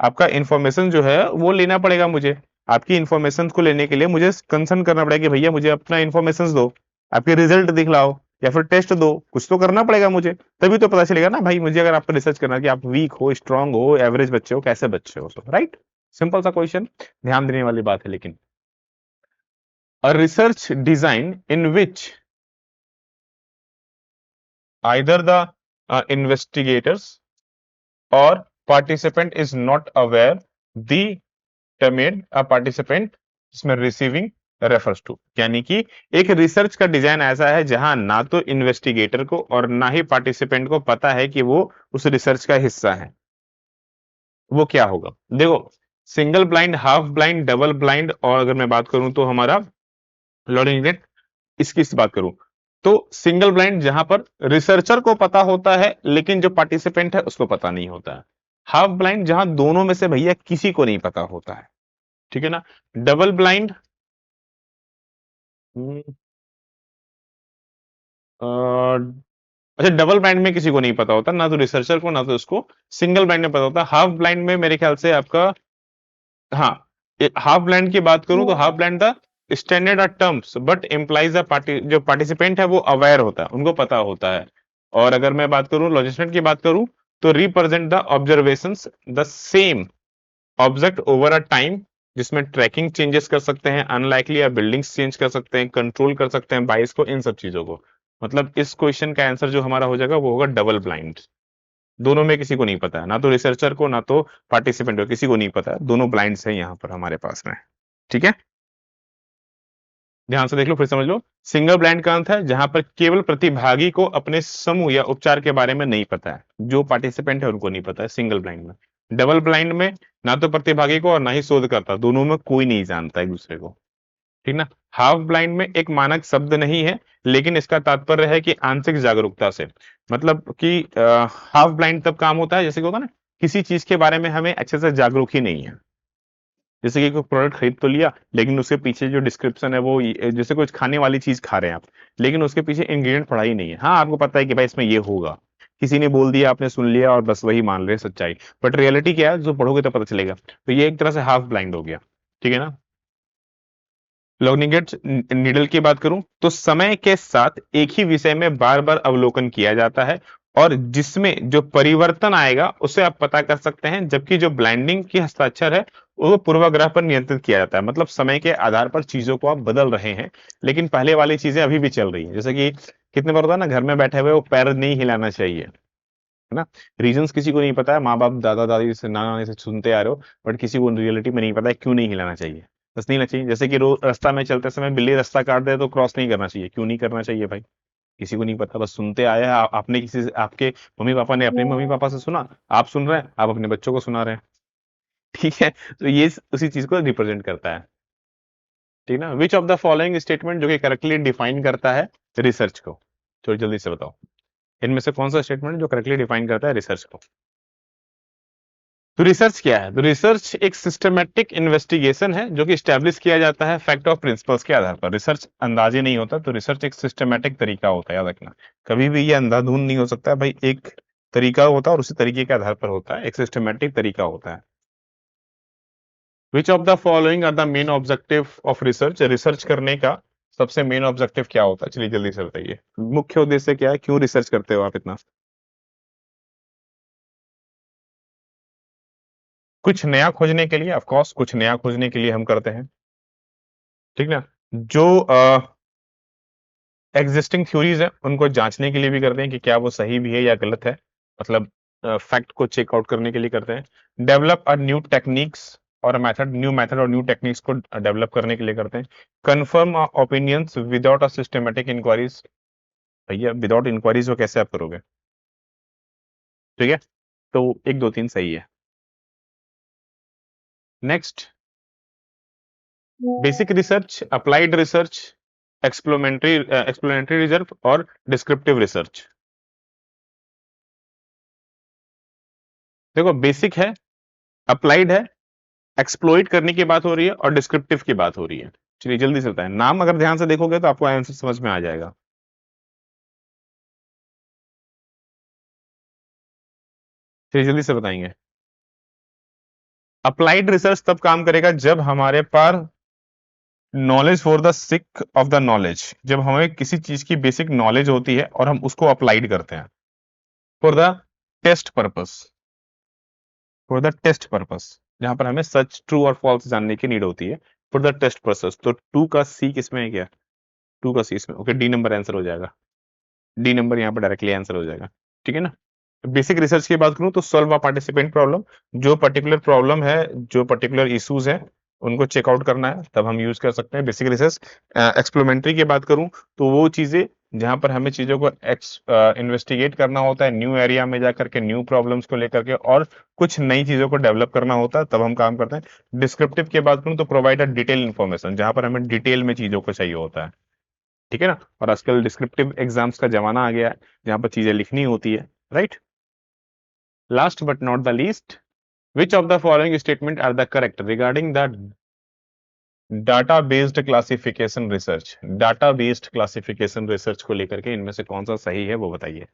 A: आपका इंफॉर्मेशन जो है वो लेना पड़ेगा मुझे। आपकी इंफॉर्मेशन को लेने के लिए मुझे कंसर्न करना पड़ेगा कि भैया मुझे अपना इंफॉर्मेशन दो, आपके रिजल्ट दिखलाओ या फिर टेस्ट दो, कुछ तो करना पड़ेगा मुझे, तभी तो पता चलेगा ना भाई मुझे। अगर आप पर रिसर्च करना कि आप वीक हो, स्ट्रांग हो, एवरेज बच्चे हो, कैसे बच्चे हो, तो राइट। सिंपल सा क्वेश्चन, ध्यान देने वाली बात है। लेकिन a research design in which either the investigators or participant is not aware the termed a participant इसमें रिसीविंग रेफर्स टू, यानी कि एक रिसर्च का डिजाइन ऐसा है जहां ना तो इन्वेस्टिगेटर को और ना ही पार्टिसिपेंट को पता है कि वो उस रिसर्च का हिस्सा है। वो क्या होगा? देखो, single blind, half blind, double blind, और अगर मैं बात करूं तो हमारा लर्निंग रेट, इसकी बात करूं तो सिंगल ब्लाइंड जहां पर रिसर्चर को पता होता है लेकिन जो पार्टिसिपेंट है उसको पता नहीं होता है। हाफ ब्लाइंड जहां दोनों में से भैया किसी को नहीं पता होता है, ठीक है ना। डबल ब्लाइंड, अच्छा डबल ब्लाइंड में किसी को नहीं पता होता, ना तो रिसर्चर को ना तो उसको। सिंगल ब्लाइंड में पता होता। हाफ ब्लाइंड में मेरे ख्याल से आपका, हाँ, हाफ ब्लाइंड की बात करूं तो half blind the standard are terms but implies the party, जो पार्टिसिपेंट है वो अवेयर होता है, उनको पता होता है। और अगर मैं बात करूं लॉजिस्टेंट की बात करूं तो represent the observations the same object over a time, जिसमें ट्रैकिंग चेंजेस कर सकते हैं, अनलाइकली या बिल्डिंग्स चेंज कर सकते हैं, कंट्रोल कर सकते हैं बाइस को, इन सब चीजों को। मतलब इस क्वेश्चन का आंसर जो हमारा हो जाएगा वो होगा डबल ब्लाइंड। दोनों में किसी को नहीं पता है, ना तो रिसर्चर को ना तो पार्टिसिपेंट को, किसी को नहीं पता है, दोनों ब्लाइंड्स हैं यहाँ पर हमारे पास में। ठीक है, ध्यान से देख लो, फिर समझ लो। सिंगल ब्लाइंड का अर्थ है जहां पर केवल प्रतिभागी को अपने समूह या उपचार के बारे में नहीं पता है, जो पार्टिसिपेंट है उनको नहीं पता है सिंगल ब्लाइंड में। डबल ब्लाइंड में ना तो प्रतिभागी को और ना ही शोधकर्ता, दोनों में कोई नहीं जानता एक दूसरे को। ठीक ना। हाफ ब्लाइंड में एक मानक शब्द नहीं है, लेकिन इसका तात्पर्य है कि आंशिक जागरूकता से, मतलब कि हाफ ब्लाइंड तब काम होता है जैसे कि होता है ना, किसी चीज के बारे में हमें अच्छे से जागरूक ही नहीं है। जैसे कि कोई प्रोडक्ट खरीद तो लिया, लेकिन उसके पीछे जो डिस्क्रिप्शन है वो जैसे कुछ खाने वाली चीज खा रहे हैं आप, लेकिन उसके पीछे इंग्रेडिएंट पढ़ा ही नहीं है। हाँ, आपको पता है कि भाई इसमें ये होगा, किसी ने बोल दिया, आपने सुन लिया और बस वही मान रहे सच्चाई, बट रियलिटी क्या है जो पढ़ोगे तो पता चलेगा। तो ये एक तरह से हाफ ब्लाइंड हो गया। ठीक है ना। लॉन्गिगेट नीडल की बात करूं तो समय के साथ एक ही विषय में बार बार अवलोकन किया जाता है, और जिसमें जो परिवर्तन आएगा उसे आप पता कर सकते हैं, जबकि जो ब्लाइंडिंग की हस्ताक्षर है वो पूर्वाग्रह पर नियंत्रित किया जाता है। मतलब समय के आधार पर चीजों को आप बदल रहे हैं, लेकिन पहले वाली चीजें अभी भी चल रही है। जैसे कि कितने बार होता है ना, घर में बैठे हुए वो पैर नहीं हिलाना चाहिए, है ना। रीजंस किसी को नहीं पता है, माँ बाप दादा दादी से नाना नानी से सुनते आ रहे हो, बट किसी को रियलिटी में नहीं पता है क्यों नहीं हिलाना चाहिए। बस नहीं हिलाना चाहिए। जैसे कि रोज रास्ता में चलते समय बिल्ली रास्ता काट दे तो क्रॉस नहीं करना चाहिए, क्यों नहीं करना चाहिए भाई, किसी को नहीं पता, बस सुनते आए हैं। आपने किसी से, आपके मम्मी पापा ने अपने मम्मी पापा से सुना, आप सुन रहे हैं, आप अपने बच्चों को सुना रहे हैं। ठीक है, तो ये उसी चीज को रिप्रेजेंट करता है। ठीक है ना। विच ऑफ द फॉलोइंग स्टेटमेंट, जो कि करेक्टली डिफाइन करता है रिसर्च को, थोड़ी जल्दी से बताओ, इनमें से कौन सा स्टेटमेंट जो करेक्टली डिफाइन करता है रिसर्च को। तो रिसर्च क्या है? तो रिसर्च एक सिस्टमेटिक इन्वेस्टिगेशन है जो कि स्टैब्लिश किया जाता है फैक्ट ऑफ प्रिंसिपल्स के आधार पर। रिसर्च अंदाजे नहीं होता, तो रिसर्च एक सिस्टमेटिक तरीका होता है, याद रखना। कभी भी ये अंधाधुंध नहीं हो सकता है भाई, एक तरीका होता है और उसी तरीके के आधार पर होता है, एक सिस्टमेटिक तरीका होता है। Which of the following are the main objective of research, research करने का सबसे मेन ऑब्जेक्टिव क्या होता है, चलिए जल्दी से बताइए। मुख्य उद्देश्य क्या है, क्यों रिसर्च करते हो आप इतना? कुछ नया खोजने के लिए, ऑफ कोर्स कुछ नया खोजने के लिए हम करते हैं। ठीक ना। जो एग्जिस्टिंग थ्योरीज है उनको जांचने के लिए भी करते हैं कि क्या वो सही भी है या गलत है, मतलब फैक्ट को चेक आउट करने के लिए करते हैं। डेवलप अ न्यू टेक्निक्स और मेथड, न्यू मेथड और न्यू टेक्निक्स को डेवलप करने के लिए करते हैं। Confirm opinions without a systematic inquiries, भैया विदाउट इंक्वायरीज वो कैसे आप करोगे? ठीक है, तो एक दो तीन सही है। Next, basic research, applied research, exploratory research और डिस्क्रिप्टिव रिसर्च। देखो, बेसिक है, अप्लाइड है, एक्सप्लोइट करने की बात हो रही है और डिस्क्रिप्टिव की बात हो रही है। चलिए जल्दी से बताएं, नाम अगर ध्यान से देखोगे तो आपको आंसर समझ में आ जाएगा। चलिए जल्दी से बताएंगे। अप्लाइड रिसर्च तब काम करेगा जब हमारे पास knowledge for the sake of the knowledge, जब हमें किसी चीज की बेसिक नॉलेज होती है और हम उसको अप्लाइड करते हैं for the test purpose, for the test purpose, जहां पर हमें सच ट्रू और फॉल्स जानने की नीड होती है फॉर द टेस्ट पर्पस। तो टू का सी किसमें है क्या? टू का सी इसमें, ओके, डी नंबर आंसर हो जाएगा। डी नंबर यहाँ पर डायरेक्टली आंसर हो जाएगा। ठीक है ना। बेसिक रिसर्च की बात करूं तो सॉल्व अ पार्टिसिपेंट प्रॉब्लम, जो पर्टिकुलर प्रॉब्लम है, जो पर्टिकुलर इश्यूज है, उनको चेकआउट करना है, तब हम यूज कर सकते हैं बेसिक रिसर्च। एक्सप्लोमेंट्री की बात करूं तो वो चीजें जहां पर हमें चीजों को इन्वेस्टिगेट करना होता है, न्यू एरिया में जाकर के न्यू प्रॉब्लम्स को लेकर के, और कुछ नई चीजों को डेवलप करना होता है, तब हम काम करते हैं। डिस्क्रिप्टिव की बात करूं तो प्रोवाइड अ डिटेल इन्फॉर्मेशन, जहां पर हमें डिटेल में चीजों को चाहिए होता है। ठीक है ना। और आजकल डिस्क्रिप्टिव एग्जाम्स का जमाना आ गया है, जहां पर चीजें लिखनी होती है, right. Last but not the least, which of the following statement are the correct regarding the data based classification research? Data based classification research को लेकर के इनमें से कौन सा सही है वो बताइए।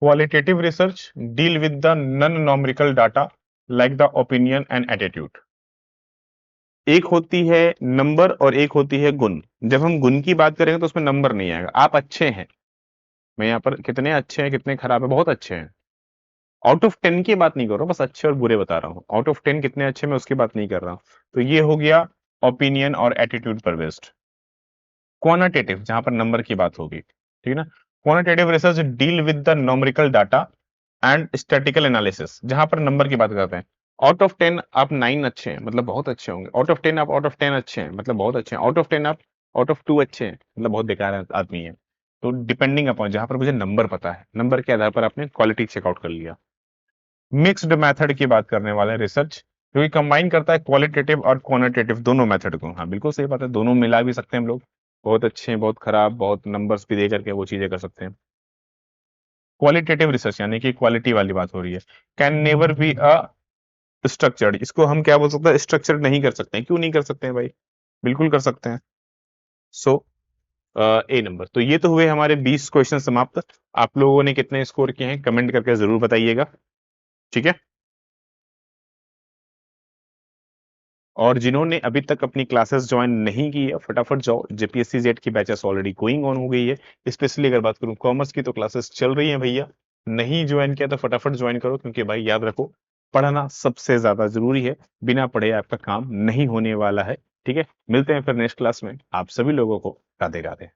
A: Qualitative research deal with the non numerical data like the opinion and attitude. एक होती है नंबर और एक होती है गुण। जब हम गुण की बात करेंगे तो उसमें नंबर नहीं आएगा, आप अच्छे हैं, मैं यहाँ पर कितने अच्छे हैं कितने खराब है, बहुत अच्छे हैं, आउट ऑफ 10 की बात नहीं कर रहा हूँ, बस अच्छे और बुरे बता रहा हूँ। आउट ऑफ 10 कितने अच्छे, मैं उसकी बात नहीं कर रहा हूँ। तो ये हो गया ओपिनियन और एटीट्यूड पर बेस्ड। क्वांटिटेटिव, जहां पर नंबर की बात होगी, ठीक है ना। Quantitative research deal with the numerical data and statistical analysis, जहां पर नंबर की बात करते हैं। आउट ऑफ 10 आप 9 अच्छे हैं मतलब बहुत अच्छे होंगे, आउट ऑफ 10 आप आउट ऑफ 10 अच्छे हैं मतलब बहुत अच्छे हैं, आउट ऑफ 10 आप आउट ऑफ 2 अच्छे हैं मतलब बहुत बेकार आदमी है। तो डिपेंडिंग अपॉन जहां पर मुझे नंबर पता है, नंबर के आधार पर आपने क्वालिटी चेकआउट कर लिया। मिक्स्ड मेथड की बात करने वाले हैं, रिसर्च जो कि कंबाइन करता है क्वालिटेटिव और क्वांटिटेटिव दोनों मेथड को। हाँ बिल्कुल सही बात है, दोनों मिला भी सकते हैं हम लोग, बहुत अच्छे हैं बहुत खराब, बहुत नंबर्स भी दे करके वो चीजें कर सकते हैं। क्वालिटेटिव रिसर्च यानी कि क्वालिटी वाली बात हो रही है। Can never be a structured, इसको हम क्या बोल सकते हैं, स्ट्रक्चर्ड नहीं कर सकते हैं। क्यों नहीं कर सकते हैं भाई, बिल्कुल कर सकते हैं। सो ए नंबर। तो ये तो हुए हमारे 20 क्वेश्चन समाप्त। आप लोगों ने कितने स्कोर किए हैं कमेंट करके जरूर बताइएगा, ठीक है। और जिन्होंने अभी तक अपनी क्लासेस ज्वाइन नहीं की है फटाफट जाओ, जेपीएससी जेट की बैचेस ऑलरेडी गोइंग ऑन हो गई है। स्पेशली अगर बात करूं कॉमर्स की तो क्लासेस चल रही हैं भैया, नहीं ज्वाइन किया तो फटाफट ज्वाइन करो, क्योंकि भाई याद रखो पढ़ना सबसे ज्यादा जरूरी है, बिना पढ़े आपका काम नहीं होने वाला है, ठीक है। मिलते हैं फिर नेक्स्ट क्लास में, आप सभी लोगों को राधे राधे।